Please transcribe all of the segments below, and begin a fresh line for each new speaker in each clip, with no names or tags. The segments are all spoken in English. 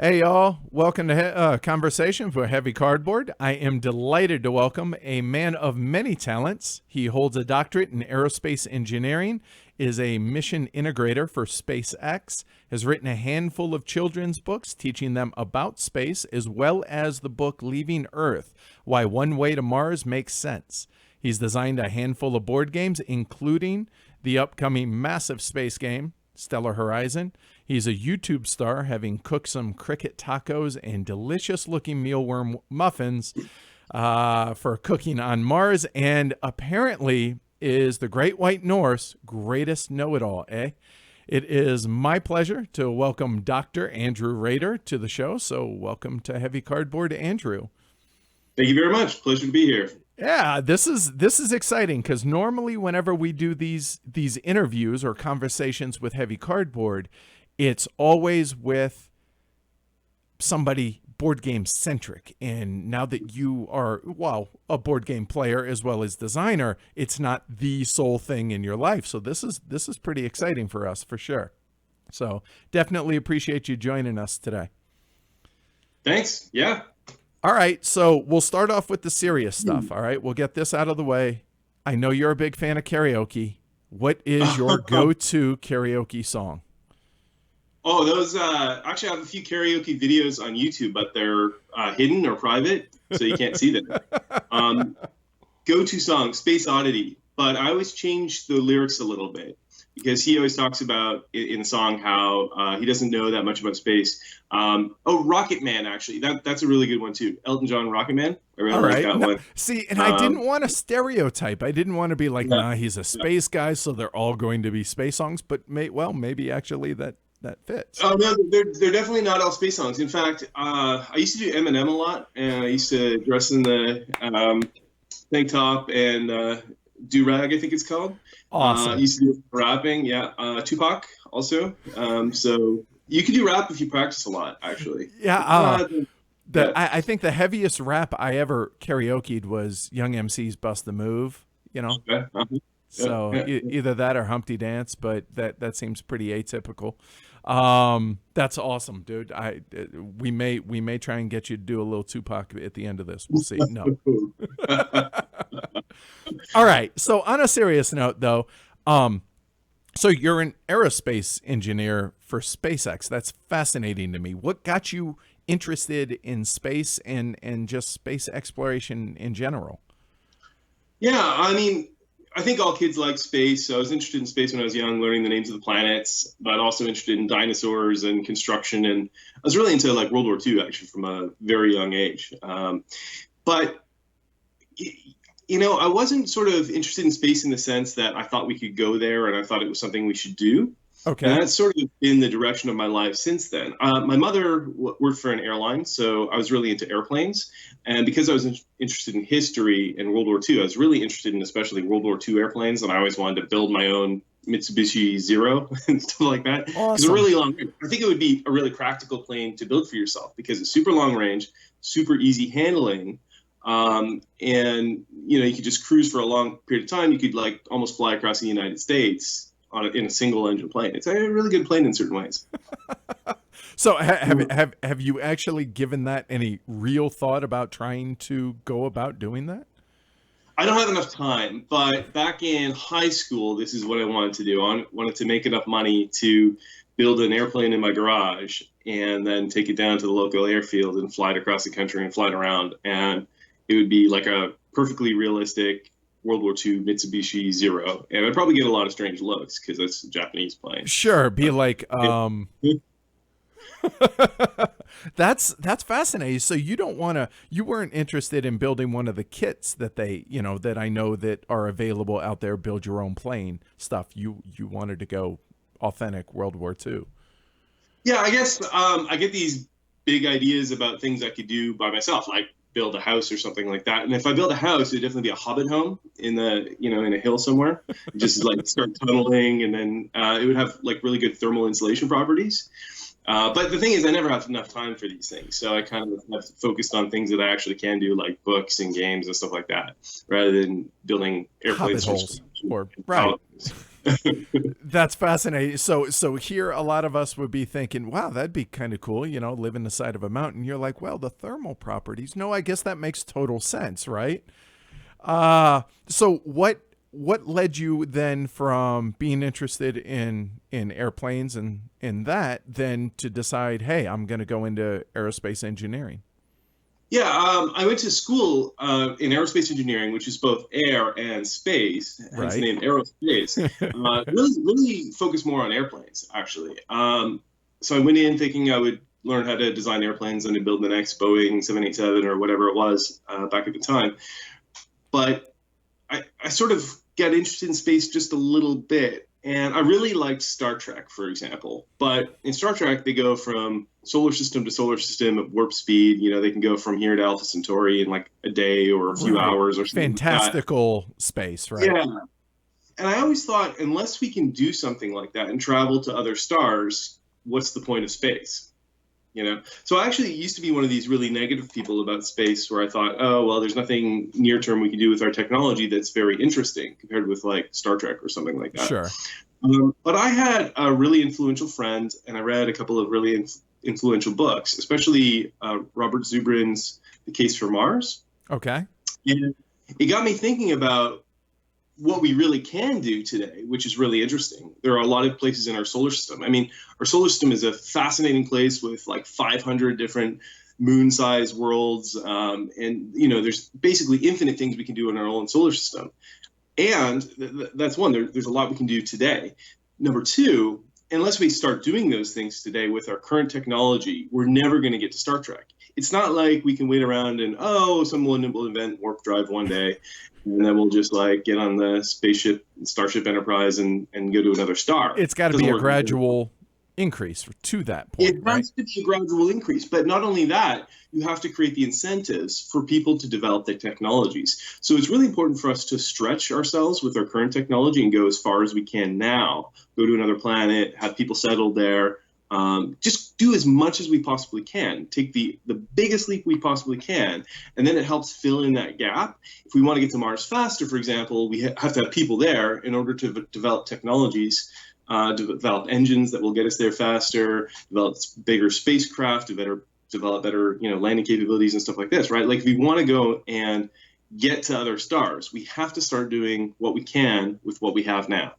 Hey, y'all. Welcome to Conversation for Heavy Cardboard. I am delighted to welcome a man of many talents. He holds a doctorate in aerospace engineering, is a mission integrator for SpaceX, has written a handful of children's books teaching them about space, as well as the book Leaving Earth, Why One Way to Mars Makes Sense. He's designed a handful of board games, including the upcoming massive space game, Stellar Horizon. He's a YouTube star, having cooked some cricket tacos and delicious-looking mealworm muffins for cooking on Mars, and apparently is the Great White North's greatest know-it-all, eh? It is my pleasure to welcome Dr. Andrew Rader to the show, so welcome to Heavy Cardboard, Andrew.
Thank you very much. Pleasure to be here.
Yeah, this is exciting because normally whenever we do these interviews or conversations with Heavy Cardboard, it's always with somebody board game centric. And now that you are, well, a board game player as well as designer, it's not the sole thing in your life. So this is pretty exciting for us for sure. So definitely appreciate you joining us today.
Thanks. Yeah.
All right. So we'll start off with the serious stuff. All right. We'll get this out of the way. I know you're a big fan of karaoke. What is your go-to karaoke song?
Oh, those actually I have a few karaoke videos on YouTube, but they're hidden or private, so you can't see them. Go-to song, Space Oddity, but I always change the lyrics a little bit because he always talks about in the song how he doesn't know that much about space. Rocket Man, actually, that's a really good one too. Elton John, Rocket Man. I really like that one.
See, and I didn't want to stereotype. I didn't want to be like, nah, he's a space guy, so they're all going to be space songs. But maybe actually that fits.
Oh no, they're definitely not all space songs. In fact, I used to do Eminem a lot, and I used to dress in the tank top and do-rag, I think it's called.
Awesome.
Used to do rapping, yeah. Tupac also. So you can do rap if you practice a lot, actually.
Yeah. I think the heaviest rap I ever karaoke'd was Young MC's "Bust the Move." You know.
Okay.
So either that or Humpty Dance, but that seems pretty atypical. That's awesome, dude. We may try and get you to do a little Tupac at the end of this. We'll see. No. All right. So on a serious note, though, so you're an aerospace engineer for SpaceX. That's fascinating to me. What got you interested in space and just space exploration in general?
Yeah, I mean, I think all kids like space. So I was interested in space when I was young, learning the names of the planets, but also interested in dinosaurs and construction. And I was really into like World War II, actually, from a very young age. But I wasn't sort of interested in space in the sense that I thought we could go there and I thought it was something we should do.
Okay.
And that's sort of been the direction of my life since then. My mother worked for an airline, so I was really into airplanes. And because I was interested in history and World War II, I was really interested in especially World War II airplanes. And I always wanted to build my own Mitsubishi Zero and stuff like that.
Awesome.
It's a really long range. I think it would be a really practical plane to build for yourself because it's super long range, super easy handling. And you could just cruise for a long period of time. You could like almost fly across the United States in a single engine plane. It's a really good plane in certain ways.
So have you actually given that any real thought about trying to go about doing that?
I don't have enough time, but back in high school, this is what I wanted to do. I wanted to make enough money to build an airplane in my garage and then take it down to the local airfield and fly it across the country and fly it around. And it would be like a perfectly realistic World War II Mitsubishi Zero, and I'd probably get a lot of strange looks because that's a Japanese plane.
Sure, be like, that's fascinating. So you weren't interested in building one of the kits that that I know that are available out there, build your own plane stuff. You wanted to go authentic World War II.
Yeah, I guess I get these big ideas about things I could do by myself, like build a house or something like that. And if I build a house, it'd definitely be a hobbit home in a hill somewhere. Just like start tunneling, and then it would have like really good thermal insulation properties. But the thing is, I never have enough time for these things. So I kind of have focused on things that I actually can do, like books and games and stuff like that, rather than building airplanes.
Hobbit holes. Or, right. That's fascinating. So here a lot of us would be thinking, wow, that'd be kind of cool, live in the side of a mountain. You're like, well, the thermal properties. No, I guess that makes total sense, right? So what led you then from being interested in airplanes and in that then to decide, hey, I'm going to go into aerospace engineering?
Yeah, I went to school in aerospace engineering, which is both air and space, hence the
Right.
name aerospace. Really focused more on airplanes, actually. So I went in thinking I would learn how to design airplanes and to build the next Boeing 787 or whatever it was back at the time. But I sort of got interested in space just a little bit. And I really liked Star Trek, for example. But in Star Trek, they go from solar system to solar system at warp speed. They can go from here to Alpha Centauri in like a day or a few
Right.
hours or something like that.
Fantastical space, right?
Yeah. And I always thought, unless we can do something like that and travel to other stars, what's the point of space? So I actually used to be one of these really negative people about space where I thought, oh, well, there's nothing near term we can do with our technology that's very interesting compared with like Star Trek or something like that.
Sure.
But I had a really influential friend and I read a couple of really influential books, especially Robert Zubrin's The Case for Mars.
Okay.
And it got me thinking about what we really can do today, which is really interesting. There are a lot of places in our solar system. I mean, our solar system is a fascinating place with like 500 different moon-sized worlds. And, there's basically infinite things we can do in our own solar system. And that's one, there's a lot we can do today. Number two, unless we start doing those things today with our current technology, we're never going to get to Star Trek. It's not like we can wait around and, someone will invent warp drive one day, and then we'll just like get on the Starship Enterprise and go to another star.
It's got to be a gradual increase to that point.
It has to be a gradual increase. But not only that, you have to create the incentives for people to develop the technologies. So it's really important for us to stretch ourselves with our current technology and go as far as we can now, go to another planet, have people settled there. Just do as much as we possibly can. Take the biggest leap we possibly can, and then it helps fill in that gap. If we want to get to Mars faster, for example, we have to have people there in order to develop technologies, develop engines that will get us there faster, develop bigger spacecraft, develop better landing capabilities and stuff like this, right? Like if we want to go and get to other stars, we have to start doing what we can with what we have now.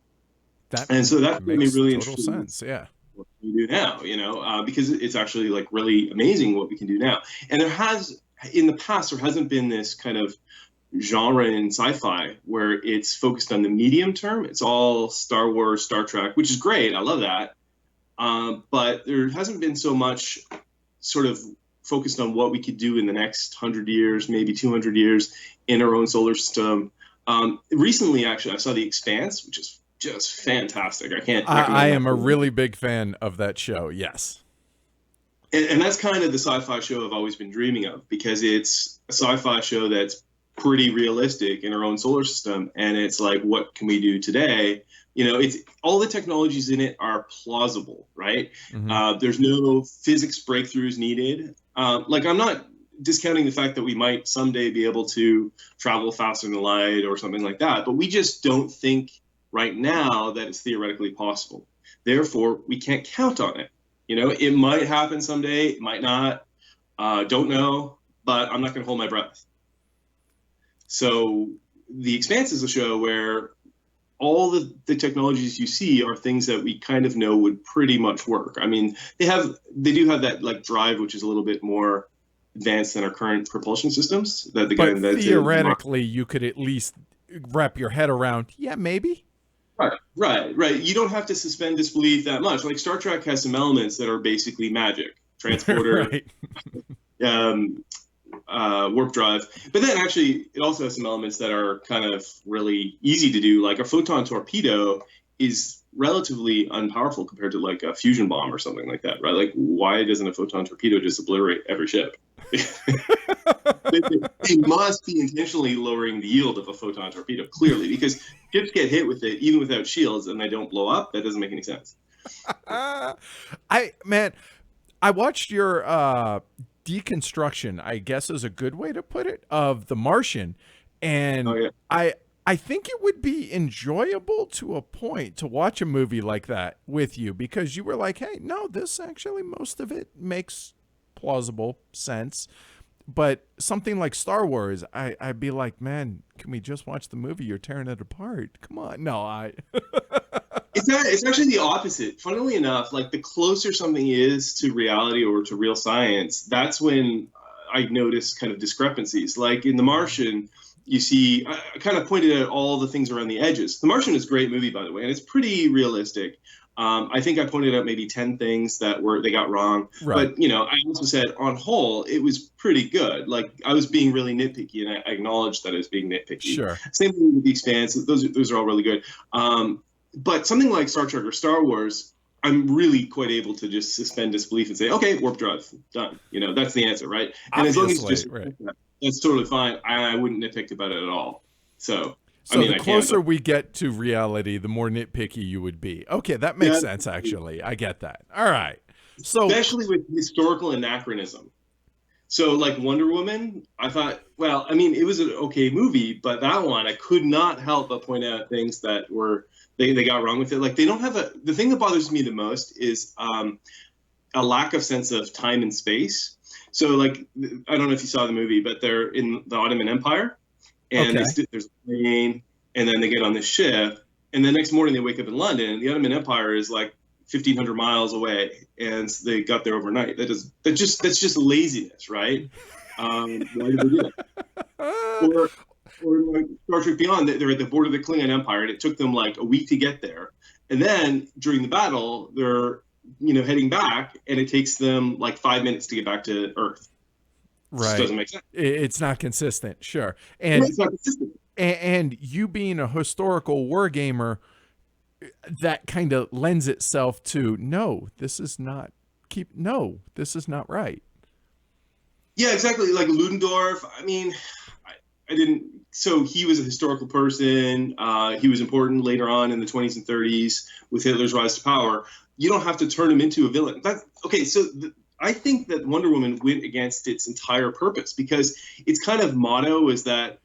So that
makes
really
total sense. Yeah.
What we do now, because it's actually like really amazing what we can do now. And in the past, there hasn't been this kind of genre in sci-fi where it's focused on the medium term. It's all Star Wars, Star Trek, which is great. I love that. But there hasn't been so much sort of focused on what we could do in the next 100 years, maybe 200 years in our own solar system. Recently, actually, I saw The Expanse, which is just fantastic.
I am a really big fan of that show. Yes.
And that's kind of the sci-fi show I've always been dreaming of, because it's a sci-fi show that's pretty realistic in our own solar system. And it's like, what can we do today? It's all the technologies in it are plausible, right?
Mm-hmm.
There's no physics breakthroughs needed. Like I'm not discounting the fact that we might someday be able to travel faster than light or something like that, but we just don't think right now that it's theoretically possible. Therefore, we can't count on it. It might happen someday, it might not, don't know, but I'm not going to hold my breath. So The Expanse is a show where all the technologies you see are things that we kind of know would pretty much work. I mean, they do have that like drive, which is a little bit more advanced than our current propulsion systems. That the guy invented.
Theoretically, you could at least wrap your head around. Yeah, maybe.
Right. You don't have to suspend disbelief that much. Like Star Trek has some elements that are basically magic. Transporter, warp drive. But then actually, it also has some elements that are kind of really easy to do. Like a photon torpedo is relatively unpowerful compared to like a fusion bomb or something like that, right? Like, why doesn't a photon torpedo just obliterate every ship? They must be intentionally lowering the yield of a photon torpedo, clearly, because ships get hit with it even without shields and they don't blow up. That doesn't make any sense.
I watched your deconstruction, I guess is a good way to put it, of The Martian, and I think it would be enjoyable to a point to watch a movie like that with you, because you were like, hey, no, this actually, most of it makes plausible sense. But something like Star Wars, I'd be like, man, can we just watch the movie? You're tearing it apart. Come on. No,
It's actually the opposite. Funnily enough, like the closer something is to reality or to real science, that's when I notice kind of discrepancies. Like in The Martian, you see, I kind of pointed out all the things around the edges. The Martian is a great movie, by the way, and it's pretty realistic. I think I pointed out maybe 10 things that they got wrong.
Right.
But, I also said on whole, it was pretty good. Like I was being really nitpicky, and I acknowledged that I was being nitpicky.
Sure.
Same thing with The Expanse. Those are all really good. But something like Star Trek or Star Wars, I'm really quite able to just suspend disbelief and say, okay, warp drive, done. That's the answer, right? And as long as it's just
right.
that's totally fine. I wouldn't nitpick about it at all. So
the closer we get to reality, the more nitpicky you would be. Okay, that makes sense, actually. I get that. All right. So
especially with historical anachronism. So like Wonder Woman, I thought, well, I mean, it was an okay movie, but that one, I could not help but point out things that were, they got wrong with it. Like they don't have the thing that bothers me the most is a lack of sense of time and space. So like, I don't know if you saw the movie, but they're in the Ottoman Empire. And there's a plane, and then they get on this ship, and the next morning they wake up in London. The Ottoman Empire is like 1,500 miles away, and they got there overnight. That's just laziness, right? Why did they do that? Or like Star Trek Beyond, they're at the border of the Klingon Empire, and it took them like a week to get there. And then during the battle, they're heading back, and it takes them like 5 minutes to get back to Earth.
Right.
It doesn't make sense.
It's not consistent. Sure. And
it's not consistent.
And you being a historical war gamer, that kind of lends itself to, this is not right.
Yeah, exactly. Like Ludendorff, I mean, I didn't, so he was a historical person. He was important later on in the 20s and 30s with Hitler's rise to power. You don't have to turn him into a villain. I think that Wonder Woman went against its entire purpose, because its kind of motto is that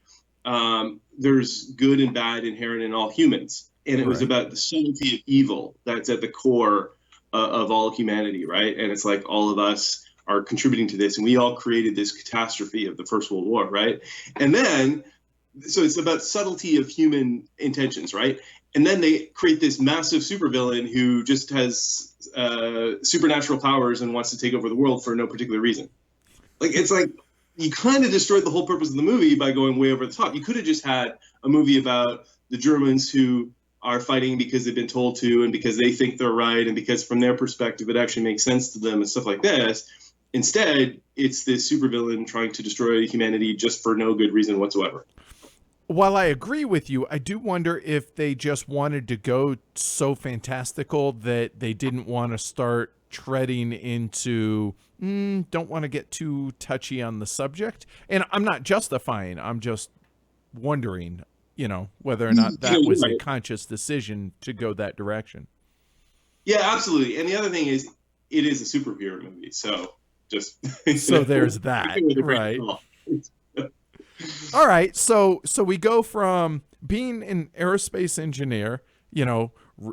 there's good and bad inherent in all humans. And it was about the subtlety of evil that's at the core of all humanity, right? And it's like all of us are contributing to this, and we all created this catastrophe of the First World War, right? And then, so it's about subtlety of human intentions, right? And then they create this massive supervillain who just has supernatural powers and wants to take over the world for no particular reason. It's like you kind of destroyed the whole purpose of the movie by going way over the top. You could have just had a movie about the Germans who are fighting because they've been told to, and because they think they're right, and because from their perspective it actually makes sense to them and stuff like this. Instead, it's this supervillain trying to destroy humanity just for no good reason whatsoever.
While I agree with you, I do wonder if they just wanted to go so fantastical that they didn't want to start treading into, don't want to get too touchy on the subject. And I'm not justifying, I'm just wondering, whether or not that was a conscious decision to go that direction.
Yeah, absolutely. And the other thing is, it is a superhero movie, so just
so there's that, right? All right, so we go from being an aerospace engineer,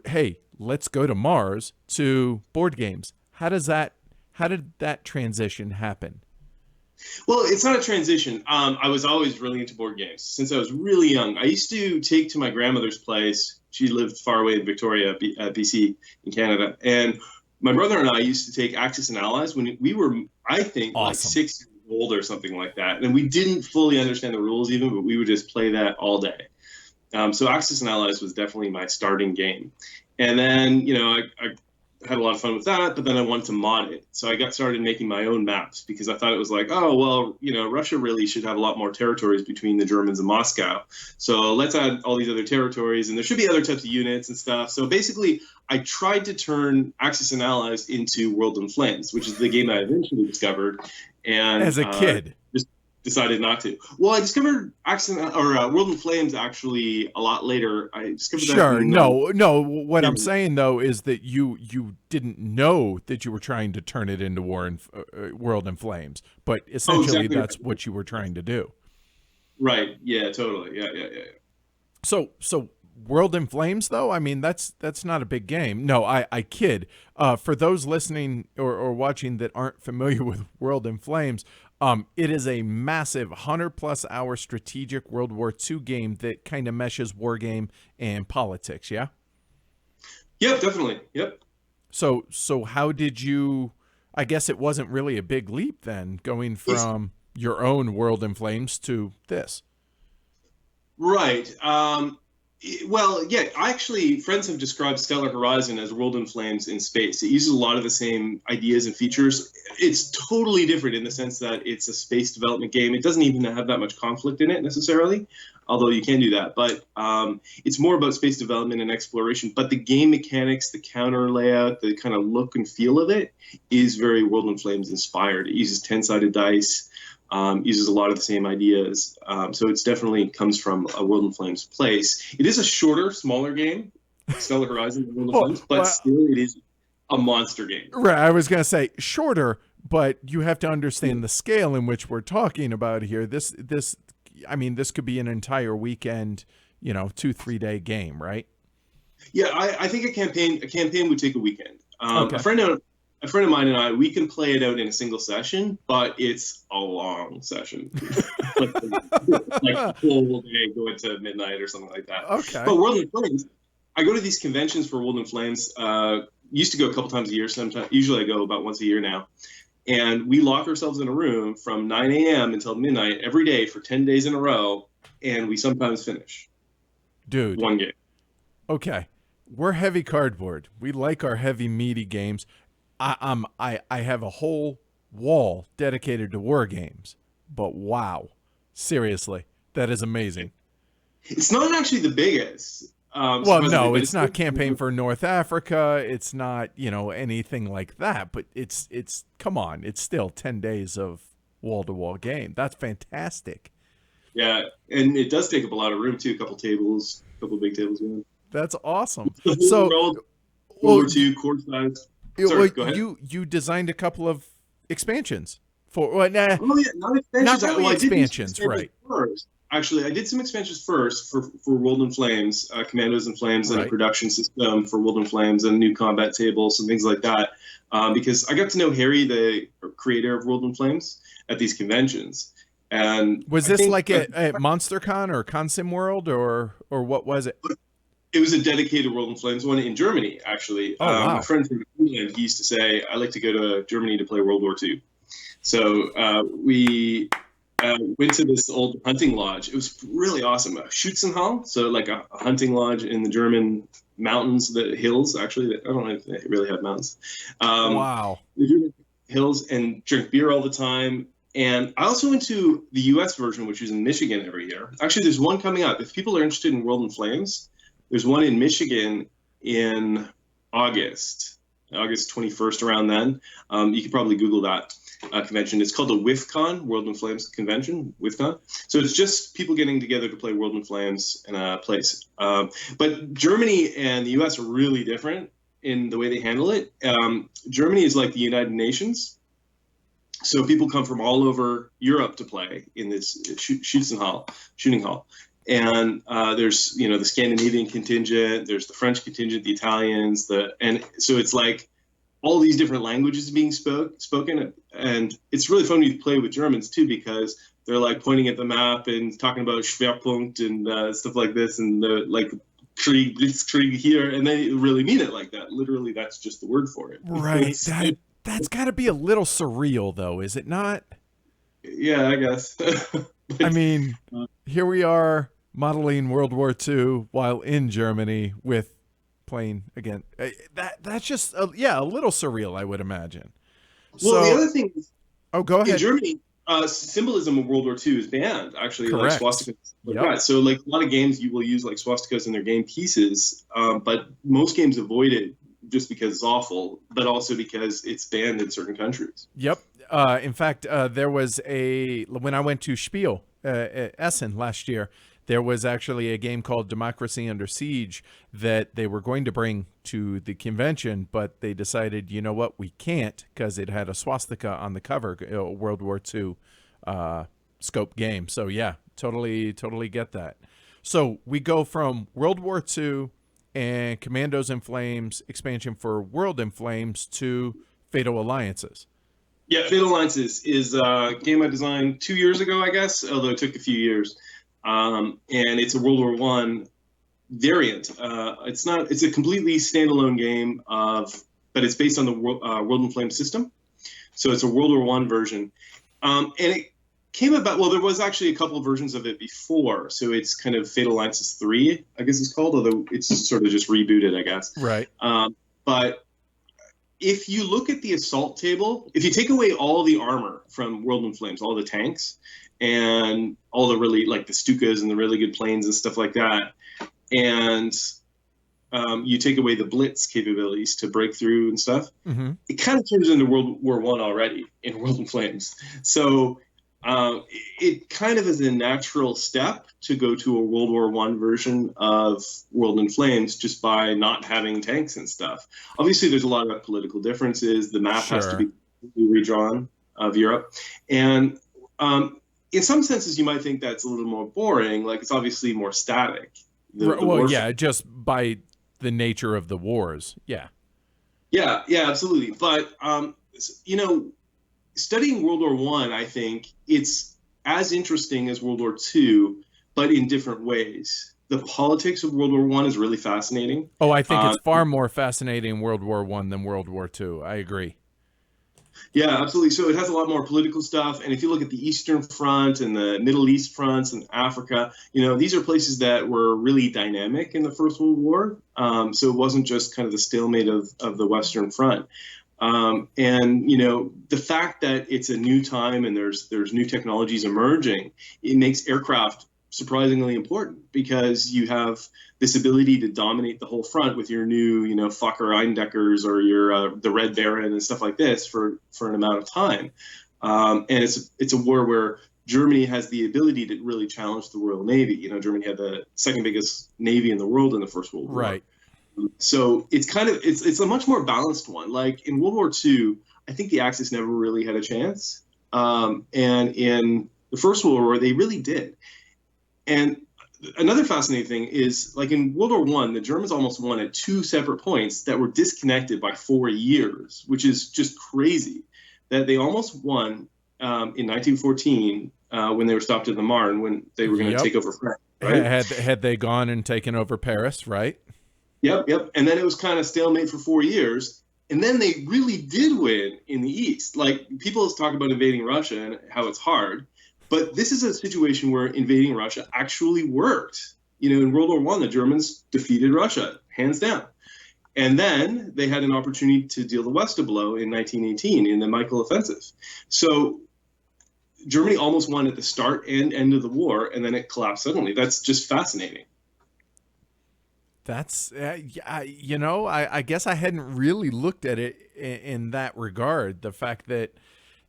hey, let's go to Mars, to board games. How did that transition happen?
Well, it's not a transition. I was always really into board games since I was really young. I used to take to my grandmother's place. She lived far away in Victoria, BC, in Canada, and my brother and I used to take Axis and Allies when we were, I think,
awesome.
Like 6 years old or something like that. And we didn't fully understand the rules even, but we would just play that all day. So Axis and Allies was definitely my starting game. And then, I had a lot of fun with that, but then I wanted to mod it. So I got started making my own maps because I thought it was like, oh, well, Russia really should have a lot more territories between the Germans and Moscow. So let's add all these other territories, and there should be other types of units and stuff. So basically, I tried to turn Axis and Allies into World in Flames, which is the game I eventually discovered. And
as a kid,
just decided not to. Well, I discovered World in Flames actually a lot later. I discovered that.
Sure, no. What I'm saying though is that you didn't know that you were trying to turn it into World in Flames, but essentially that's what you were trying to do.
Right. Yeah. Totally. Yeah.
So World in Flames, though, I mean, that's not a big game. No, I kid. For those listening or watching that aren't familiar with World in Flames, it is a massive 100+ hour strategic World War II game that kind of meshes war game and politics. Yeah.
Yep, definitely. Yep.
So how did you? I guess it wasn't really a big leap then, going from your own World in Flames to this.
Right. Well, yeah, actually, friends have described Stellar Horizon as World in Flames in space. It uses a lot of the same ideas and features. It's totally different in the sense that it's a space development game. It doesn't even have that much conflict in it necessarily, although you can do that. But it's more about space development and exploration. But the game mechanics, the counter layout, the kind of look and feel of it is very World in Flames inspired. It uses 10-sided dice. Uses a lot of the same ideas. So it's definitely comes from a World in Flames place. It is a shorter, smaller game, Stellar Horizon than World in Flames, but still it is a monster game.
Right. I was going to say shorter, but you have to understand the scale in which we're talking about here. I mean, this could be an entire weekend, 2-3 day game, right?
Yeah, I think a campaign would take a weekend.
Okay.
A friend of mine and I, we can play it out in a single session, but it's a long session. like a full day going to midnight or something like that.
Okay.
But World in Flames, I go to these conventions for World in Flames. Used to go a couple times a year. Usually I go about once a year now. And we lock ourselves in a room from 9 a.m. until midnight every day for 10 days in a row. And we sometimes finish.
Dude.
One game.
Okay. We're heavy cardboard. We like our heavy, meaty games. I have a whole wall dedicated to war games, but wow, seriously, that is amazing.
It's not actually the biggest.
Well, no, it's not Campaign for North Africa. It's not, anything like that, but it's come on, it's still 10 days of wall-to-wall game. That's fantastic.
Yeah, and it does take up a lot of room too. A couple big tables. Yeah.
That's awesome.
So, World War II, core size. Sorry, go ahead.
You designed a couple of expansions for
not expansions.
Not really expansions, right?
First. Actually, I did some expansions first for World in Flames, Commandos in Flames, and a production system for World in Flames, and new combat tables and things like that. Because I got to know Harry, the creator of World in Flames, at these conventions. And
was this like at MonsterCon or Consim World or what was it?
It was a dedicated World in Flames one in Germany, actually.
Oh, wow.
A friend from England, he used to say, I like to go to Germany to play World War II. So we went to this old hunting lodge. It was really awesome. Schützenhall, so like a hunting lodge in the German mountains, the hills, actually. I don't know if they really have mountains.
Wow.
The German hills, and drink beer all the time. And I also went to the U.S. version, which is in Michigan every year. Actually, there's one coming up. If people are interested in World in Flames, there's one in Michigan in August 21st, around then. You could probably Google that convention. It's called the WIFCon, World in Flames Convention, WIFCon. So it's just people getting together to play World in Flames in a place. But Germany and the U.S. are really different in the way they handle it. Germany is like the United Nations. So people come from all over Europe to play in this shooting hall. And there's, the Scandinavian contingent, there's the French contingent, the Italians, and so it's like all these different languages being spoken. And it's really fun to play with Germans too, because they're like pointing at the map and talking about Schwerpunkt and stuff like this, and like Krieg, Blitzkrieg here, and they really mean it like that. Literally, that's just the word for it.
Right. That's got to be a little surreal, though, is it not?
Yeah, I guess.
I mean, here we are modeling World War II while in Germany with playing again. That's just a little surreal, I would imagine.
Well, the other thing is,
go ahead.
In Germany, symbolism of World War II is banned, actually.
Correct.
Like swastikas, like that. So like a lot of games you will use like swastikas in their game pieces, but most games avoid it just because it's awful, but also because it's banned in certain countries.
Yep. In fact, there was when I went to Spiel at Essen last year, there was actually a game called Democracy Under Siege that they were going to bring to the convention, but they decided, you know what, we can't, because it had a swastika on the cover, World War II scope game. So yeah, totally get that. So we go from World War II and Commandos in Flames, expansion for World in Flames, to Fatal Alliances.
Yeah, Fatal Alliances is a game I designed 2 years ago, I guess, although it took a few years. And it's a World War One variant. It's a completely standalone game but it's based on the World in Flames system. So it's a World War One version. And it came about, well, there was actually a couple of versions of it before. So it's kind of Fatal Alliances 3, I guess it's called, although it's sort of just rebooted, I guess.
Right.
But if you look at the assault table, if you take away all the armor from World in Flames, all the tanks and all the really, like the Stukas and the really good planes and stuff like that, and you take away the blitz capabilities to break through and stuff, it kind of turns into World War One already in World in Flames. So it kind of is a natural step to go to a World War One version of World in Flames just by not having tanks and stuff. Obviously, there's a lot of political differences. The map has to be redrawn of Europe, and in some senses, you might think that's a little more boring. Like it's obviously more static.
Well, yeah, just by the nature of the wars. Yeah,
absolutely. But studying World War One, I think it's as interesting as World War Two, but in different ways. The politics of World War One is really fascinating.
Oh, I think it's far more fascinating in World War One than World War Two. I agree.
Yeah, absolutely. So it has a lot more political stuff. And if you look at the Eastern Front and the Middle East fronts and Africa, these are places that were really dynamic in the First World War. So it wasn't just kind of the stalemate of the Western Front. And the fact that it's a new time and there's new technologies emerging, it makes aircraft surprisingly important because you have this ability to dominate the whole front with your new, Fokker Eindeckers or your the Red Baron and stuff like this for an amount of time. And it's a war where Germany has the ability to really challenge the Royal Navy. Germany had the second biggest navy in the world in the First World War.
Right.
So it's a much more balanced one. Like in World War II, I think the Axis never really had a chance. And in the First World War, they really did. And another fascinating thing is, like in World War One, the Germans almost won at two separate points that were disconnected by 4 years, which is just crazy. That they almost won in 1914 when they were stopped at the Marne when they were going to take over France. Right?
Had they gone and taken over Paris, right?
Yep. And then it was kind of stalemate for 4 years. And then they really did win in the East. Like people talk about invading Russia and how it's hard. But this is a situation where invading Russia actually worked. In World War One, the Germans defeated Russia, hands down. And then they had an opportunity to deal the West a blow in 1918 in the Michael Offensive. So Germany almost won at the start and end of the war, and then it collapsed suddenly. That's just fascinating.
That's, I guess I hadn't really looked at it in that regard. The fact that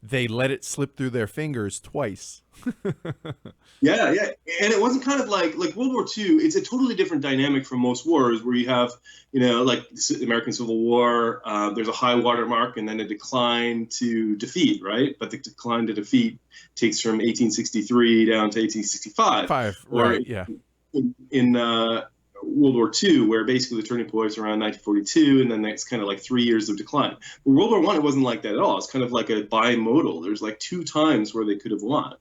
they let it slip through their fingers twice.
Yeah. And it wasn't kind of like World War II. It's a totally different dynamic from most wars where you have, like the American Civil War, there's a high water mark and then a decline to defeat, right? But the decline to defeat takes from 1863 down to 1865.
Right, yeah.
In World War II, where basically the turning point is around 1942, and then that's kind of like 3 years of decline. But World War I, it wasn't like that at all. It's kind of like a bimodal. There's like two times where they could have won,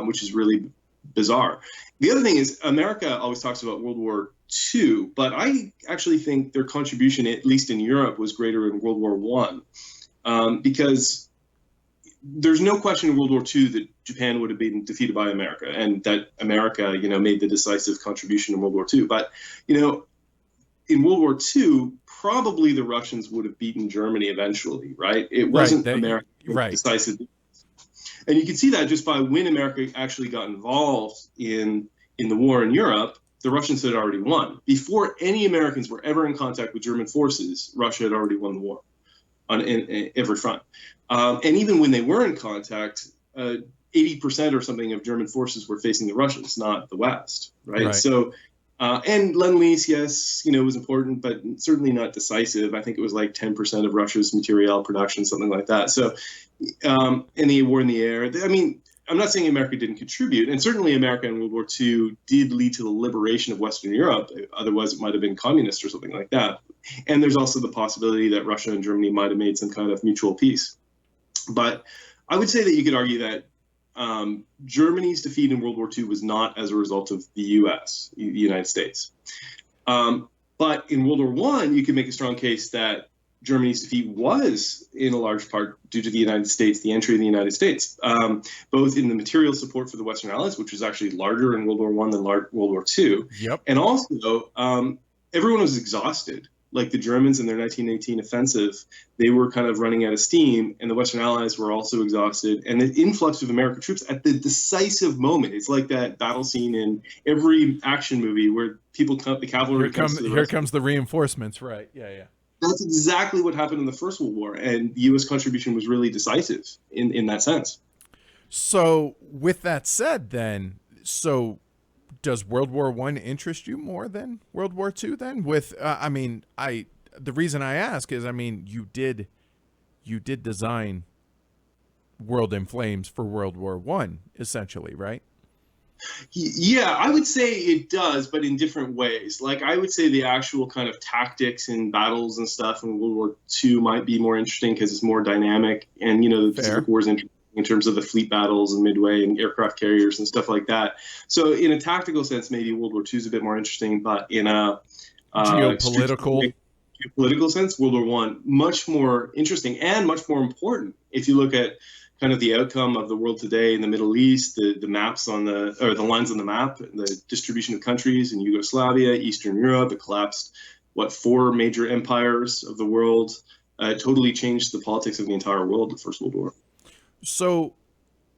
which is really bizarre. The other thing is America always talks about World War II, but I actually think their contribution, at least in Europe, was greater in World War I, because there's no question in World War II that Japan would have been defeated by America, and that America, made the decisive contribution in World War II. But, in World War II, probably the Russians would have beaten Germany eventually, right? It wasn't America decisive. And you can see that just by when America actually got involved in the war in Europe, the Russians had already won. Before any Americans were ever in contact with German forces, Russia had already won the war on every front. And even when they were in contact, 80% or something of German forces were facing the Russians, not the West, right? So, and Lend-Lease, yes, was important, but certainly not decisive. I think it was like 10% of Russia's material production, something like that. So, and the war in the air. I mean, I'm not saying America didn't contribute, and certainly America in World War II did lead to the liberation of Western Europe. Otherwise, it might have been communist or something like that. And there's also the possibility that Russia and Germany might have made some kind of mutual peace. But I would say that you could argue that Germany's defeat in World War II was not as a result of the U.S., the United States. But in World War I, you could make a strong case that Germany's defeat was, in a large part, due to the United States, the entry of the United States, both in the material support for the Western Allies, which was actually larger in World War I than World War II, and also everyone was exhausted. Like the Germans in their 1918 offensive, they were kind of running out of steam, and the Western Allies were also exhausted. And the influx of American troops at the decisive moment, it's like that battle scene in every action movie where people come, the cavalry
here comes the reinforcements, right? Yeah.
That's exactly what happened in the First World War, and the U.S. contribution was really decisive in that sense.
So with that said, then, does World War I interest you more than World War II then? With the reason I ask is, you did design World in Flames for World War I, essentially, right?
Yeah, I would say it does, but in different ways. Like, I would say the actual kind of tactics and battles and stuff in World War II might be more interesting because it's more dynamic, and the Pacific War is interesting in terms of the fleet battles and Midway and aircraft carriers and stuff like that. So in a tactical sense, maybe World War II is a bit more interesting, but in a
geopolitical
sense, World War I, much more interesting and much more important. If you look at kind of the outcome of the world today in the Middle East, the maps on the lines on the map, the distribution of countries in Yugoslavia, Eastern Europe, it collapsed, 4 major empires of the world, totally changed the politics of the entire world, the First World War.
So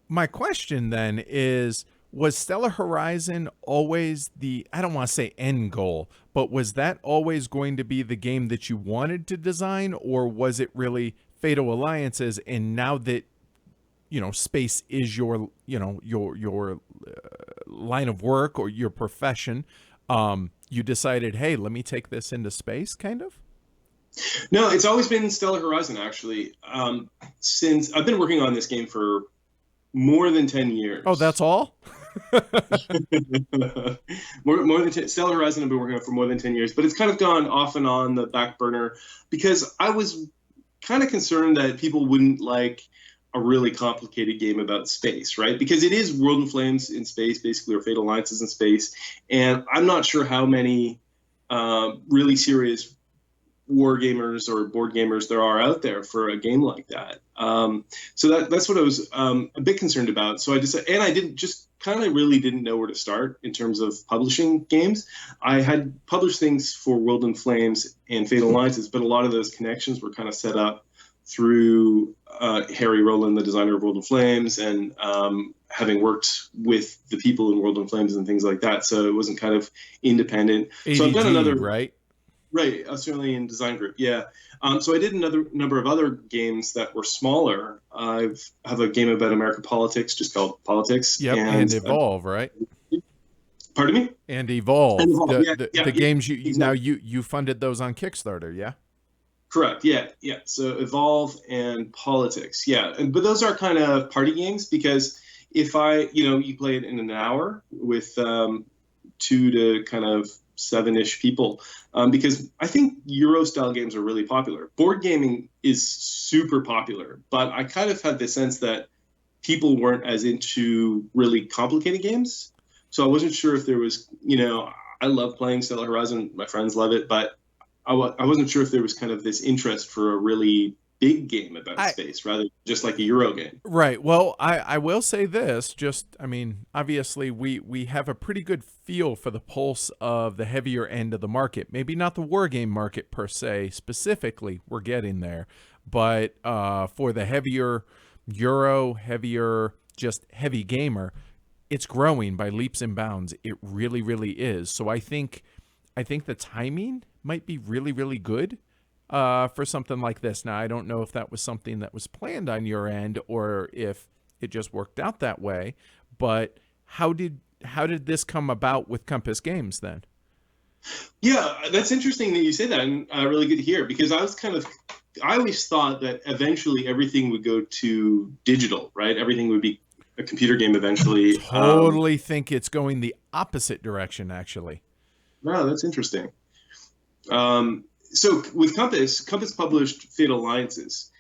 my question then is, was Stellar Horizon always I don't want to say end goal, but was that always going to be the game that you wanted to design, or was it really Fatal Alliances, and now that space is your line of work or your profession, you decided, hey, let me take this into space, kind of?
No, it's always been Stellar Horizon, actually. Since I've been working on this game for more than 10 years.
Oh, that's all?
more than 10, Stellar Horizon I've been working on for more than 10 years, but it's kind of gone off and on the back burner because I was kind of concerned that people wouldn't like a really complicated game about space, right? Because it is World in Flames in space, basically, or Fatal Alliances in space. And I'm not sure how many really serious war gamers or board gamers there are out there for a game like that. So that's what I was a bit concerned about. So I decided, and I really didn't know where to start in terms of publishing games. I had published things for World in Flames and Fatal Alliances, but a lot of those connections were kind of set up through Harry Rowland, the designer of World in Flames, and having worked with the people in World in Flames and things like that. So it wasn't kind of independent.
ADG,
so I've done another
right,
Australian design group. Yeah. So I did another number of other games that were smaller. I have a game about American politics, just called Politics.
Yep, and Evolve, right?
Pardon me?
And Evolve. The games
exactly.
you funded those on Kickstarter, yeah?
Correct. Yeah. So Evolve and Politics. Yeah. But those are kind of party games because if you play it in an hour with 2 to kind of 7-ish people, because I think Euro style games are really popular. Board gaming is super popular, but I kind of had the sense that people weren't as into really complicated games. So I wasn't sure if there was, I love playing Stellar Horizon. My friends love it, but I wasn't sure if there was kind of this interest for a really big game about space rather than just like a Euro game.
Right. Well, I will say this, obviously we have a pretty good feel for the pulse of the heavier end of the market. Maybe not the war game market per se, specifically, we're getting there, but for the heavier Euro, just heavy gamer, it's growing by leaps and bounds. It really, really is. So I think the timing might be really, really good for something like this. Now, I don't know if that was something that was planned on your end or if it just worked out that way, but how did this come about with Compass Games then?
Yeah, that's interesting that you say that, and really good to hear, because I always thought that eventually everything would go to digital, right? Everything would be a computer game eventually.
Totally think it's going the opposite direction, actually.
Wow, that's interesting. So with Compass published Fatal Alliances,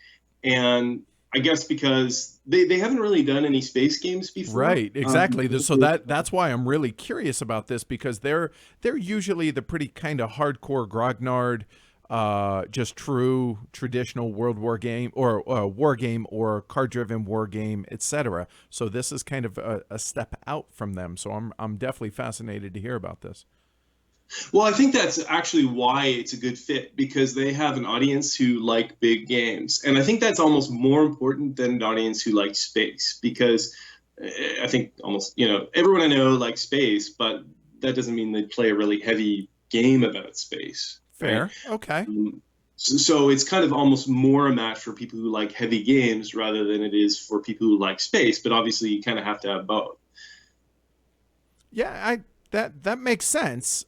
and I guess because they haven't really done any space games before.
Right, exactly. So that's why I'm really curious about this, because they're usually the pretty kind of hardcore grognard, just true traditional World War game or war game or card driven war game, etc. So this is kind of a step out from them. So I'm definitely fascinated to hear about this.
Well, I think that's actually why it's a good fit, because they have an audience who like big games. And I think that's almost more important than an audience who likes space, because I think almost, everyone I know likes space, but that doesn't mean they play a really heavy game about space.
Fair.
Right?
Okay.
So it's kind of almost more a match for people who like heavy games rather than it is for people who like space. But obviously, you kind of have to have both.
Yeah, that makes sense.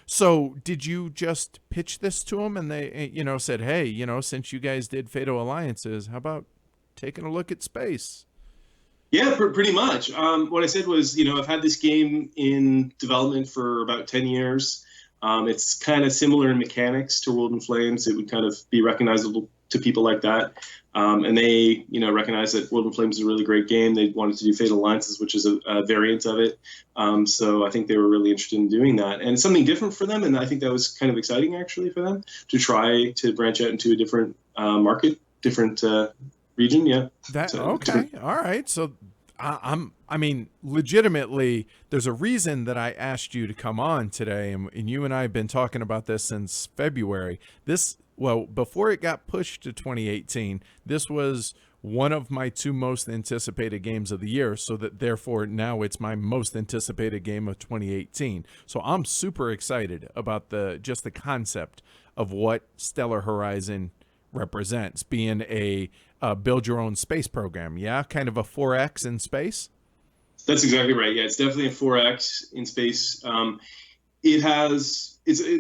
So did you just pitch this to them and they, said, hey, since you guys did Fatal Alliances, how about taking a look at space?
Yeah, pretty much. What I said was, I've had this game in development for about 10 years. It's kind of similar in mechanics to World in Flames. It would kind of be recognizable to people like that. And they, recognize that World in Flames is a really great game. They wanted to do Fatal Alliances, which is a variant of it. So I think they were really interested in doing that. And something different for them. And I think that was kind of exciting, actually, for them to try to branch out into a different market, different region. Yeah.
Okay. All right. So I mean, legitimately, there's a reason that I asked you to come on today, and you and I have been talking about this since February. Before it got pushed to 2018, this was one of my two most anticipated games of the year, so that therefore now it's my most anticipated game of 2018. So I'm super excited about just the concept of what Stellar Horizon represents, being a build your own space program. Yeah, kind of a 4X in space.
That's exactly right. Yeah, it's definitely a 4X in space. The